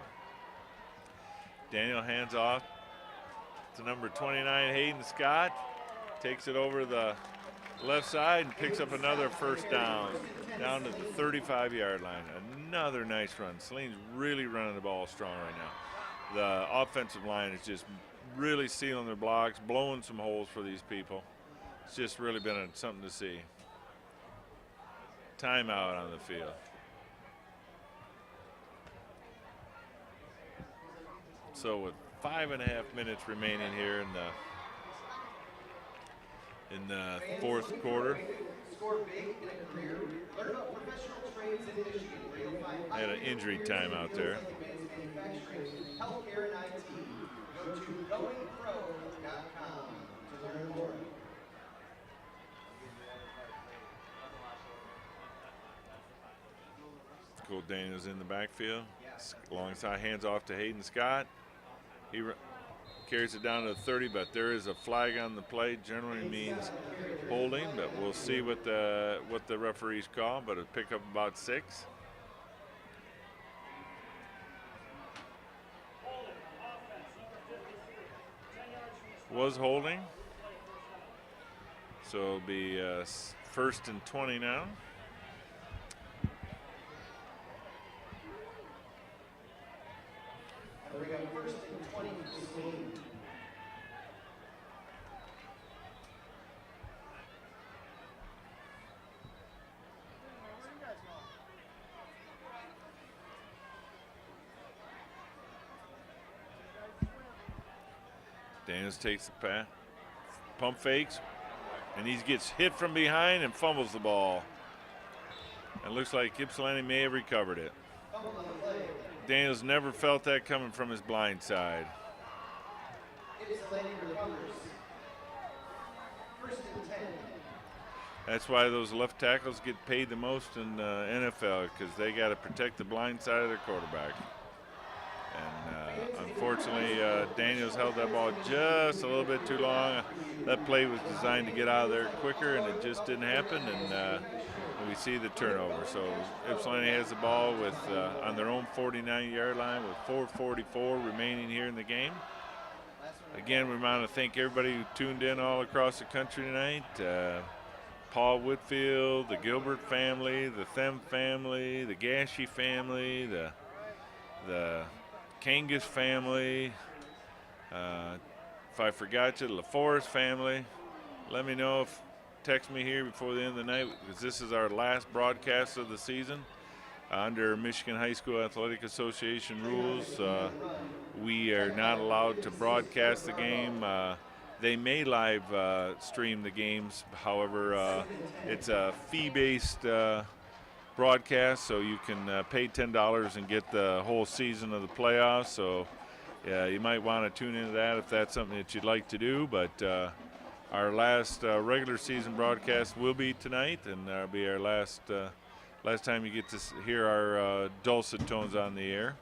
B: Daniel hands off to number 29, Hayden Scott. Takes it over the left side and picks up another 1st down to the 35-yard line. Another nice run. Saline's really running the ball strong right now. The offensive line is just really sealing their blocks, blowing some holes for these people. It's just really been something to see. Timeout on the field. So with 5.5 minutes remaining here in the 4th quarter. Had an injury time out there.
C: Go to goingpro.com to learn more.
B: Cole Daniels in the backfield. Alongside, hands off to Hayden Scott. He carries it down to the 30, but there is a flag on the play. Generally means holding, but we'll see what the referees call. But it'll pick up about 6. Was holding. So it'll be 1st and 20 now.
C: We got 1st and 20 for Saline.
B: Daniels takes the pass, pump fakes, and he gets hit from behind and fumbles the ball. It looks like Ypsilanti may have recovered it. Daniels never felt that coming from his blind side.
C: Ypsilanti recovers. 1st and 10.
B: That's why those left tackles get paid the most in NFL, because they got to protect the blind side of their quarterback. And unfortunately, Daniels held that ball just a little bit too long. That play was designed to get out of there quicker, and it just didn't happen. And we see the turnover. So Ypsilanti has the ball with on their own 49-yard line with 4:44 remaining here in the game. Again, we want to thank everybody who tuned in all across the country tonight. Paul Whitfield, the Gilbert family, the Them family, the Gashi family, the Kangas family. If I forgot you, the LaForest family. Let me know if text me here before the end of the night, because this is our last broadcast of the season. Under Michigan High School Athletic Association rules, we are not allowed to broadcast the game. They may live stream the games. However, it's a fee-based broadcast, so you can pay $10 and get the whole season of the playoffs. So yeah, you might want to tune into that if that's something that you'd like to do. But our last regular season broadcast will be tonight, and that'll be our last time you get to hear our dulcet tones on the air.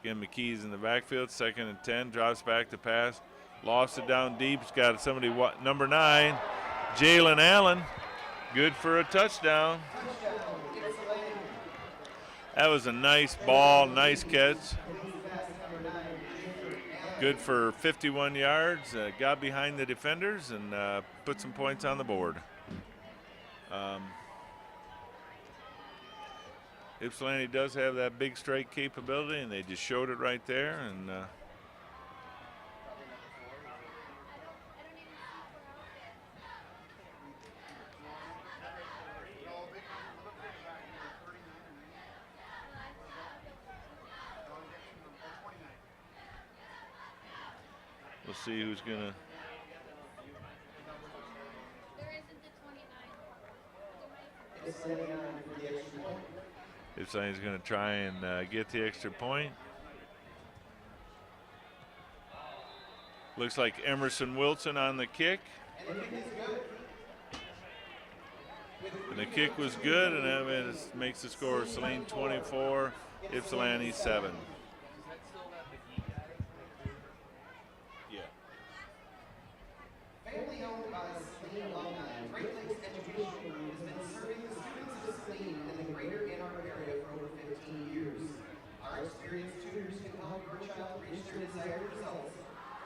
B: Again, McKee's in the backfield, 2nd and 10, drops back to pass, lost it down deep. He's got somebody, number 9, Jalen Allen, good for a touchdown. That was a nice ball, nice catch. Good for 51 yards, got behind the defenders and put some points on the board. Ypsilanti does have that big strike capability, and they just showed it right there. And we'll see who's gonna. Ypsilanti's going to try and get the extra point. Looks like Emerson Wilson on the kick. And the kick was good, and that makes the score Saline 24, Ypsilanti 7. Yeah.
C: Family owned by Saline alumni, Great Lakes Education has been serving the students of Saline and the greater Ann Arbor area for over 15 years. Our experienced tutors can help your child reach their desired results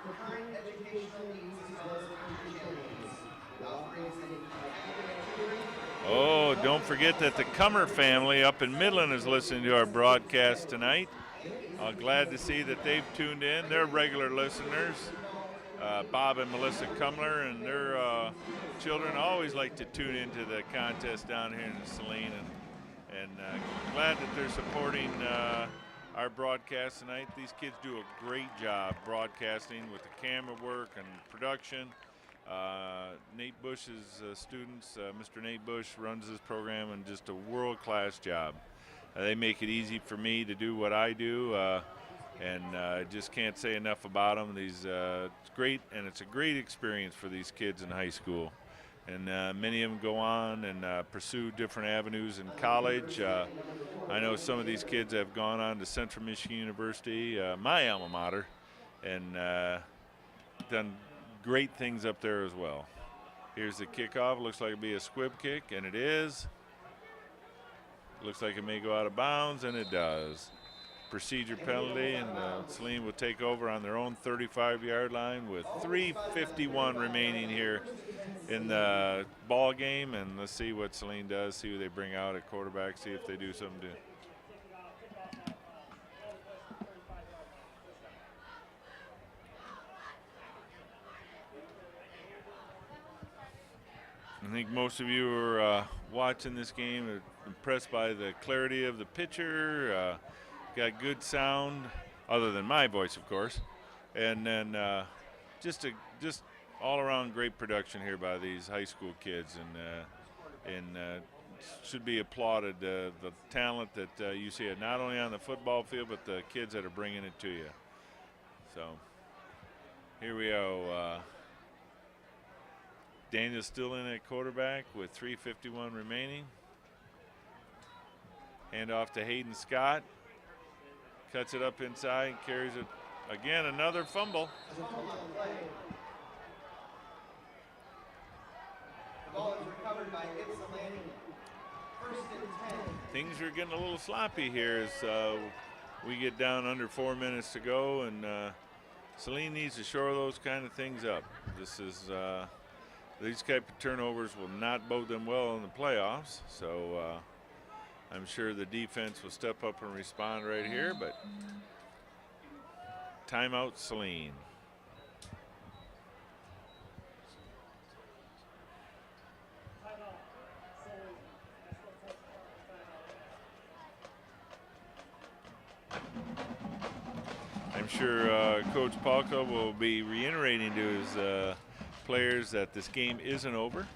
C: for current educational needs as well as future challenges. With offerings in academic tutoring.
B: Oh, don't forget that the Cummer family up in Midland is listening to our broadcast tonight. Glad to see that they've tuned in. They're regular listeners. Bob and Melissa Cumler and their children always like to tune into the contest down here in Saline, and glad that they're supporting our broadcast tonight. These kids do a great job broadcasting with the camera work and production. Nate Bush's students, Mr. Nate Bush runs this program, and just a world-class job. They make it easy for me to do what I do. And just can't say enough about them. It's great, and it's a great experience for these kids in high school. And many of them go on and pursue different avenues in college. I know some of these kids have gone on to Central Michigan University, my alma mater, and done great things up there as well. Here's the kickoff. Looks like it'll be a squib kick, and it is. Looks like it may go out of bounds, and it does. Procedure penalty, and Saline will take over on their own 35-yard line with 3:51 remaining here in the ball game. And let's see what Saline does, see who they bring out at quarterback, see if they do something to. I think most of you are watching this game are impressed by the clarity of the pitcher. Got good sound, other than my voice, of course, and then just all-around great production here by these high school kids, and should be applauded. The talent that you see, not only on the football field, but the kids that are bringing it to you. So here we go. Daniel's still in at quarterback with 3:51 remaining. Hand off to Hayden Scott. Cuts it up inside, carries it again, another fumble.
C: The ball is recovered by Ypsilanti. 1st and 10.
B: Things are getting a little sloppy here as we get down under 4 minutes to go, and Saline needs to shore those kind of things up. This is these type of turnovers will not bode them well in the playoffs, so I'm sure the defense will step up and respond right here, but timeout Saline. I'm sure Coach Palka will be reiterating to his players that this game isn't over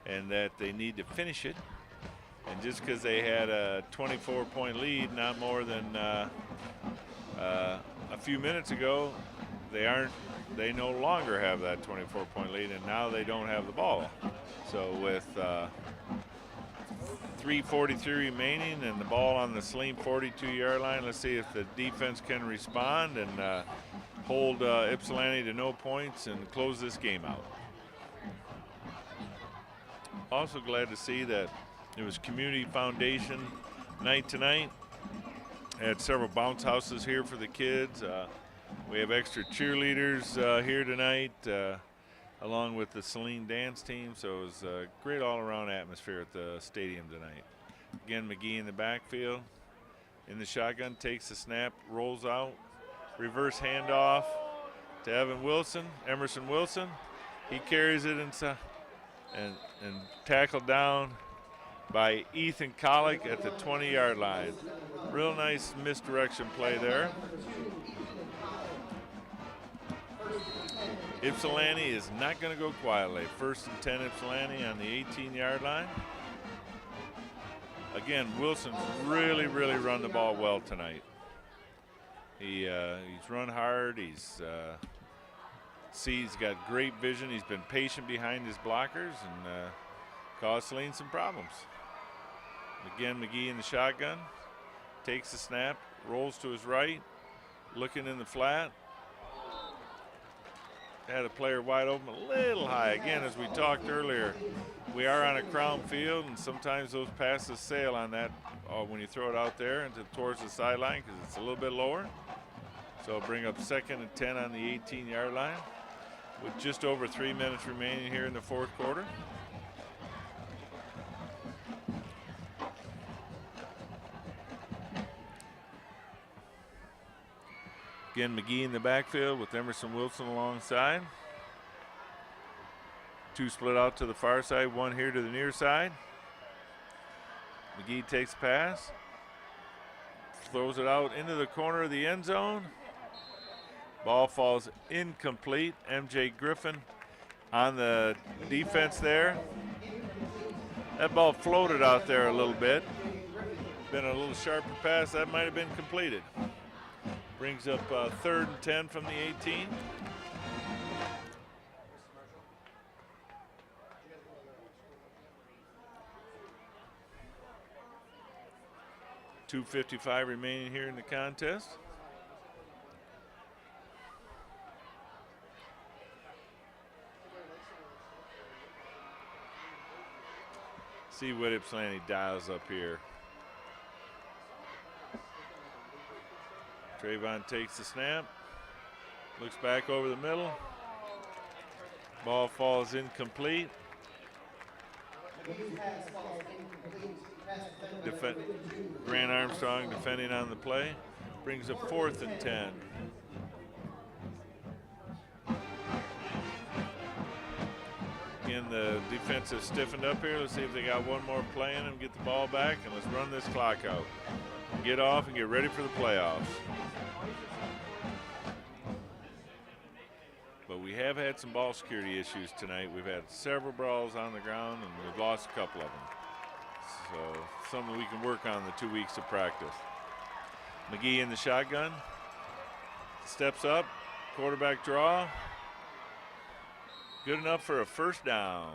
B: and that they need to finish it. And just because they had a 24-point lead not more than a few minutes ago, they no longer have that 24-point lead, and now they don't have the ball. So with 3:43 remaining and the ball on the Saline 42-yard line, let's see if the defense can respond and hold Ypsilanti to no points and close this game out. Also glad to see that it was Community Foundation night tonight. Had several bounce houses here for the kids. We have extra cheerleaders here tonight, along with the Saline dance team. So it was a great all-around atmosphere at the stadium tonight. Again, McGee in the backfield. In the shotgun, takes the snap, rolls out. Reverse handoff to Emerson Wilson. He carries it inside and tackled down by Ethan Collick at the 20-yard line. Real nice misdirection play there. Ypsilanti is not going to go quietly. 1st and 10 Ypsilanti on the 18-yard line. Again, Wilson's really run the ball well tonight. He's run hard. He's got great vision. He's been patient behind his blockers and caused Saline some problems. Again, McGee in the shotgun, takes the snap, rolls to his right, looking in the flat. Had a player wide open, a little high. Again, as we talked earlier, we are on a crown field, and sometimes those passes sail on that when you throw it out there and towards the sideline because it's a little bit lower. So bring up 2nd and 10 on the 18-yard line with just over 3 minutes remaining here in the 4th quarter. Again, McGee in the backfield with Emerson Wilson alongside. 2 split out to the far side, 1 here to the near side. McGee takes the pass, throws it out into the corner of the end zone. Ball falls incomplete. MJ Griffin on the defense there. That ball floated out there a little bit. Been a little sharper pass, that might have been completed. Brings up 3rd and 10 from the 18. .255 remaining here in the contest. See what Ypsilanti dials up here. Trayvon takes the snap, looks back over the middle. Ball falls incomplete. Grant Armstrong defending on the play. Brings up 4th and 10. Again, the defense has stiffened up here. Let's see if they got one more play in them, get the ball back, and let's run this clock out. Get off and get ready for the playoffs. But we have had some ball security issues tonight. We've had several balls on the ground, and we've lost a couple of them. So something we can work on in the 2 weeks of practice. McGee in the shotgun. Steps up, quarterback draw. Good enough for a first down.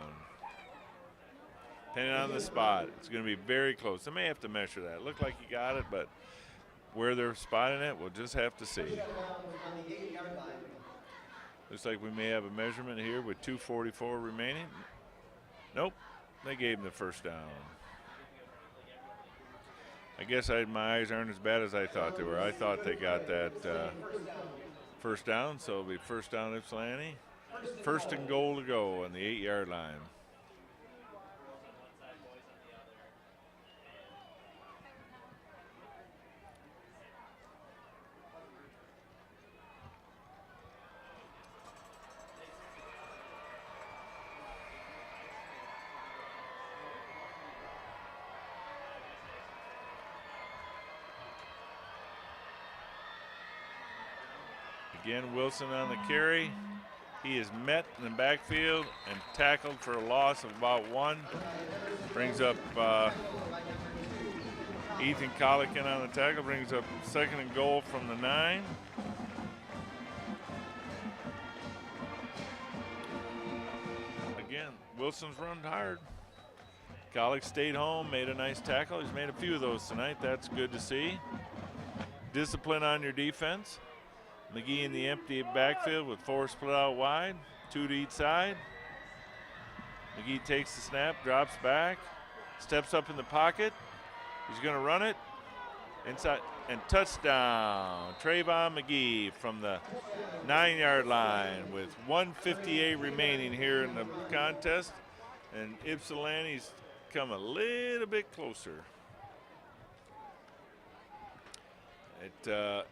B: Depending on the spot, it's going to be very close. They may have to measure that. Looked like you got it, but where they're spotting it, we'll just have to see. Looks like we may have a measurement here with 2:44 remaining. Nope, they gave him the first down. I guess my eyes aren't as bad as I thought they were. I thought they got that first down, so it'll be first down Ypsilanti. 1st and goal to go on the 8-yard line. Again, Wilson on the carry. He is met in the backfield and tackled for a loss of about 1. Brings up Ethan Collican on the tackle. Brings up 2nd and goal from the 9. Again, Wilson's run hard. Collick stayed home, made a nice tackle. He's made a few of those tonight. That's good to see. Discipline on your defense. McGee in the empty backfield with 4 split out wide, 2 to each side. McGee takes the snap, drops back, steps up in the pocket. He's going to run it inside and touchdown. Trayvon McGee from the 9-yard line with 1:58 remaining here in the contest, and Ypsilanti's come a little bit closer.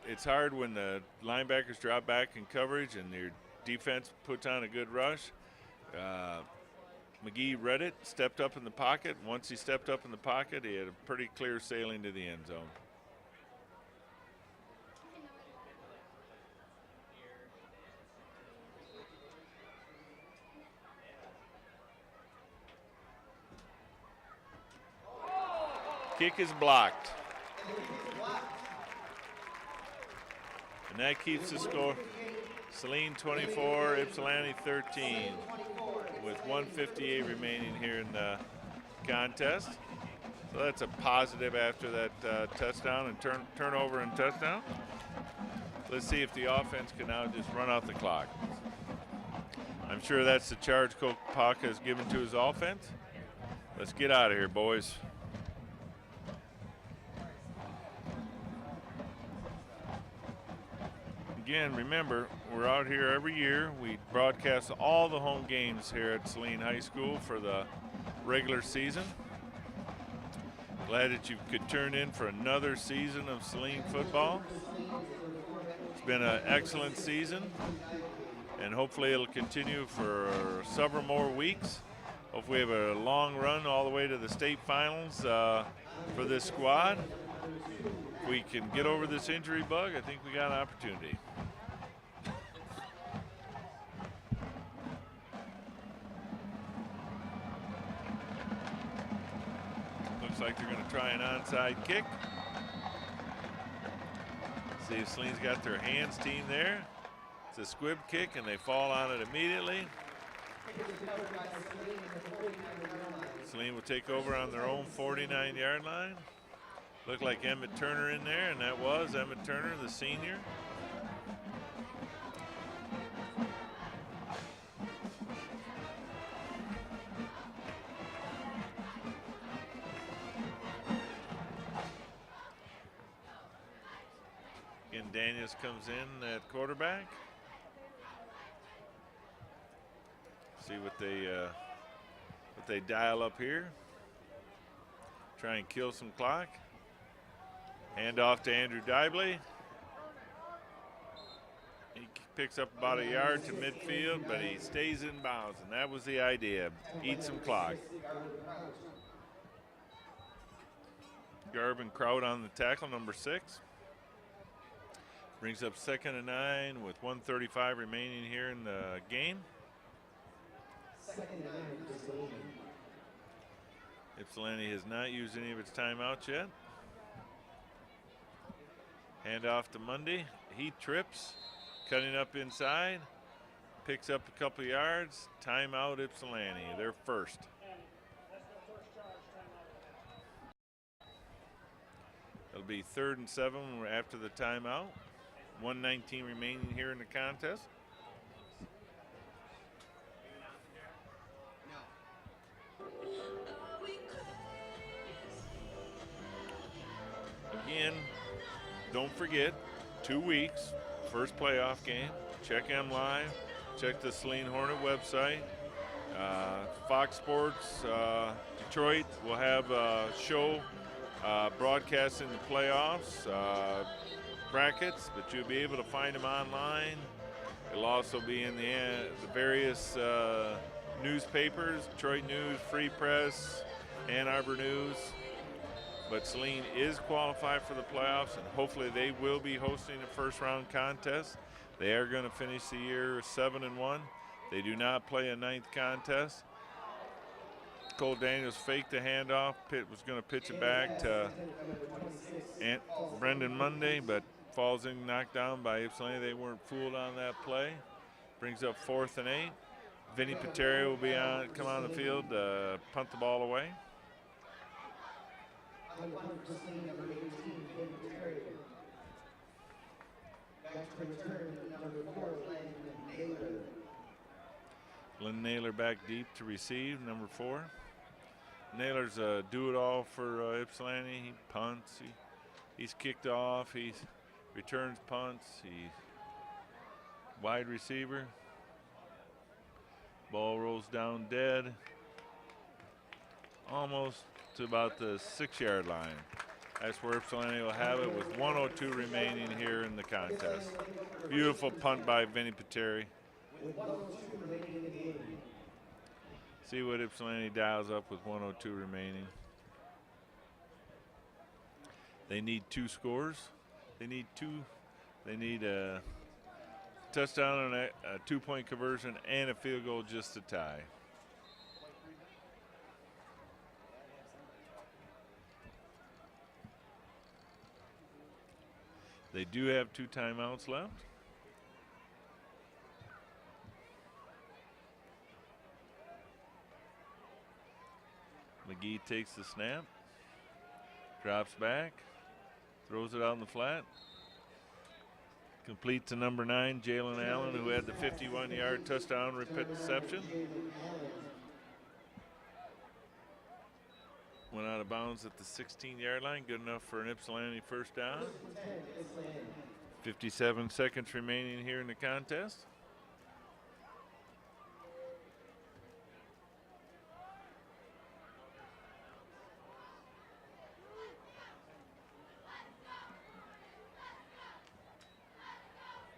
B: It's hard when the linebackers drop back in coverage and your defense puts on a good rush. McGee read it, stepped up in the pocket. Once he stepped up in the pocket, he had a pretty clear sailing to the end zone. Kick is blocked. And that keeps the score. Saline 24, Ypsilanti 13, with 1:58 remaining here in the contest. So that's a positive after that touchdown and turnover and touchdown. Let's see if the offense can now just run out the clock. I'm sure that's the charge Coach Pock has given to his offense. Let's get out of here, boys. Again, remember, we're out here every year. We broadcast all the home games here at Saline High School for the regular season. Glad that you could turn in for another season of Saline football. It's been an excellent season, and hopefully it'll continue for several more weeks. Hopefully we have a long run all the way to the state finals for this squad. If we can get over this injury bug, I think we got an opportunity. Looks like they're going to try an onside kick. See if Saline's got their hands team there. It's a squib kick, and they fall on it immediately. Saline will take over on their own 49-yard line. Looked like Emmett Turner in there, and that was Emmett Turner, the senior. Again, Daniels comes in at quarterback. See what they dial up here. Try and kill some clock. Hand off to Andrew Dibley. He picks up about a yard to midfield, but he stays in bounds, and that was the idea. Eat some clock. Garvin Kraut on the tackle, number 6. Brings up 2nd and 9 with 1:35 remaining here in the game. Ypsilanti has not used any of its timeouts yet. Hand off to Mundy. He trips, cutting up inside, picks up a couple yards. Timeout Ypsilanti, their first. It'll be 3rd and 7 after the timeout. 1:19 remaining here in the contest. Again, don't forget, 2 weeks, first playoff game. Check M Live, check the Saline Hornet website. Fox Sports Detroit will have a show broadcasting the playoffs, brackets, but you'll be able to find them online. It'll also be in the various newspapers, Detroit News, Free Press, Ann Arbor News. But Saline is qualified for the playoffs, and hopefully they will be hosting a first-round contest. They are going to finish the year 7-1. They do not play a 9th contest. Cole Daniels faked the handoff. Pitt was going to pitch it back to Brendan Munday, but falls in, knocked down by Ypsilanti. They weren't fooled on that play. Brings up 4th and 8. Vinny Pateri will be come on the field, punt the ball away. Glenn Naylor back deep to receive, number 4. Naylor's a do-it-all for Ypsilanti. He punts, he's kicked off, he returns punts, he's wide receiver. Ball rolls down dead, almost to about the 6-yard line. That's where Ypsilanti will have it with 1:02 remaining here in the contest. Beautiful punt by Vinny Pateri. See what Ypsilanti dials up with 1:02 remaining. They need 2 scores. They need a touchdown and a 2-point conversion and a field goal just to tie. They do have 2 timeouts left. McGee takes the snap, drops back, throws it out in the flat. Complete to number 9, Jalen Allen, who had the 51-yard touchdown reception. Went out of bounds at the 16-yard line, good enough for an Ypsilanti first down. 57 seconds remaining here in the contest.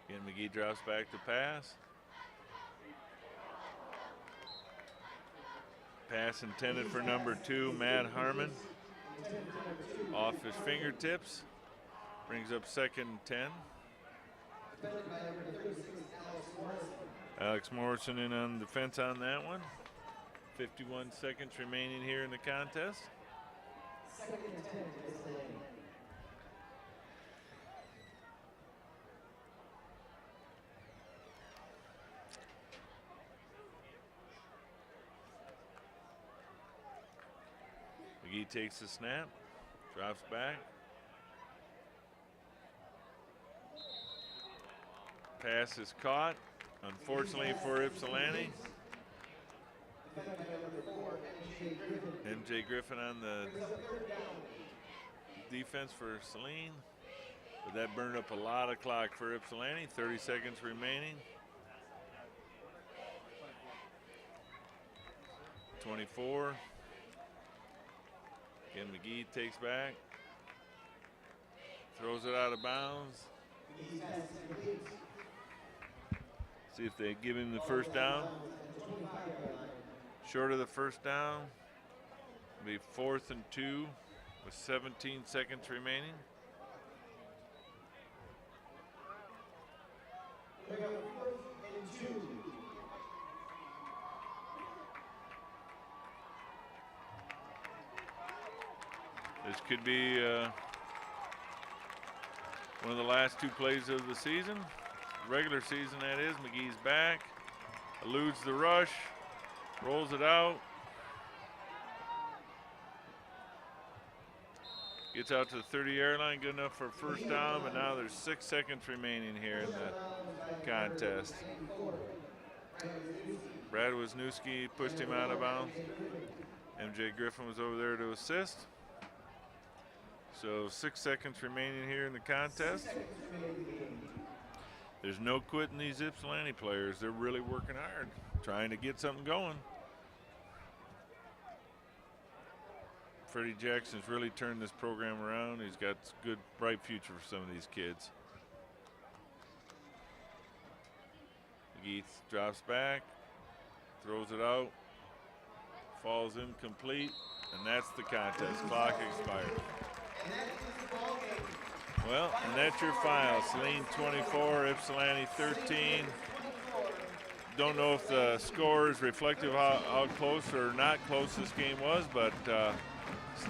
B: Again, McGee drops back to pass. Pass intended for number 2, Matt Harmon. Off his fingertips. Brings up 2nd and 10. Alex Morrison in on defense on that one. 51 seconds remaining here in the contest. 2nd and 10. McGee takes the snap, drops back. Pass is caught, unfortunately for Ypsilanti. MJ Griffin on the defense for Saline. But that burned up a lot of clock for Ypsilanti. 30 seconds remaining. 24. Again, McGee takes back. Throws it out of bounds. See if they give him the first down. Short of the first down. It'll be 4th and 2 with 17 seconds remaining. This could be one of the last 2 plays of the season. Regular season, that is. McGee's back, eludes the rush, rolls it out. Gets out to the 30-yard line, good enough for a first down, but now there's 6 seconds remaining here in the contest. Brad Wisniewski pushed him out of bounds. MJ Griffin was over there to assist. So 6 seconds remaining here in the contest. There's no quitting these Ypsilanti players. They're really working hard, trying to get something going. Freddie Jackson's really turned this program around. He's got a good, bright future for some of these kids. McGee drops back, throws it out, falls incomplete, and that's the contest. Clock expired. Well, and that's your final. Saline 24, Ypsilanti 13. Don't know if the score is reflective of how close or not close this game was, but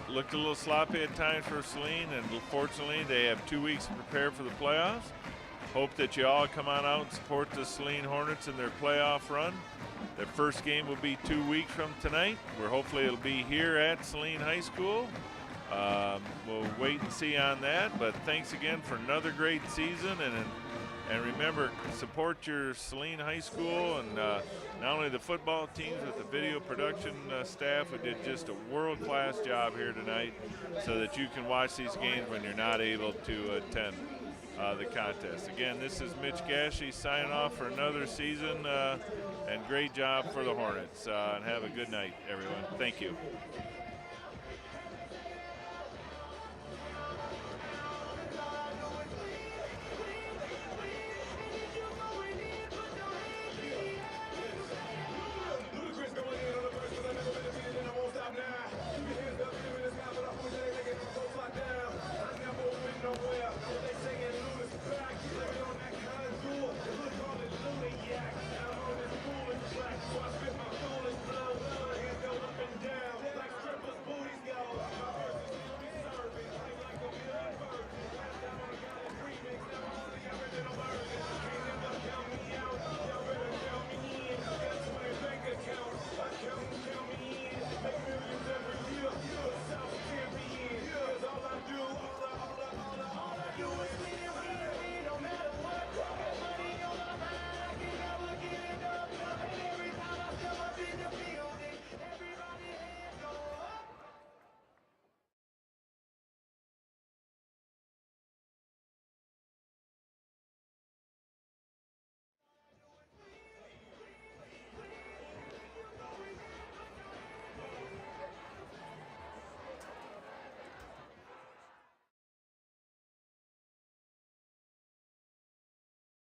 B: looked a little sloppy at times for Saline, and fortunately they have 2 weeks to prepare for the playoffs. Hope that you all come on out and support the Saline Hornets in their playoff run. Their first game will be 2 weeks from tonight, where hopefully it'll be here at Saline High School. We'll wait and see on that, but thanks again for another great season, and remember, support your Saline High School, and not only the football teams, but the video production staff who did just a world-class job here tonight, so that you can watch these games when you're not able to attend the contest. Again, this is Mitch Gashi signing off for another season, and great job for the Hornets, and have a good night, everyone. Thank you.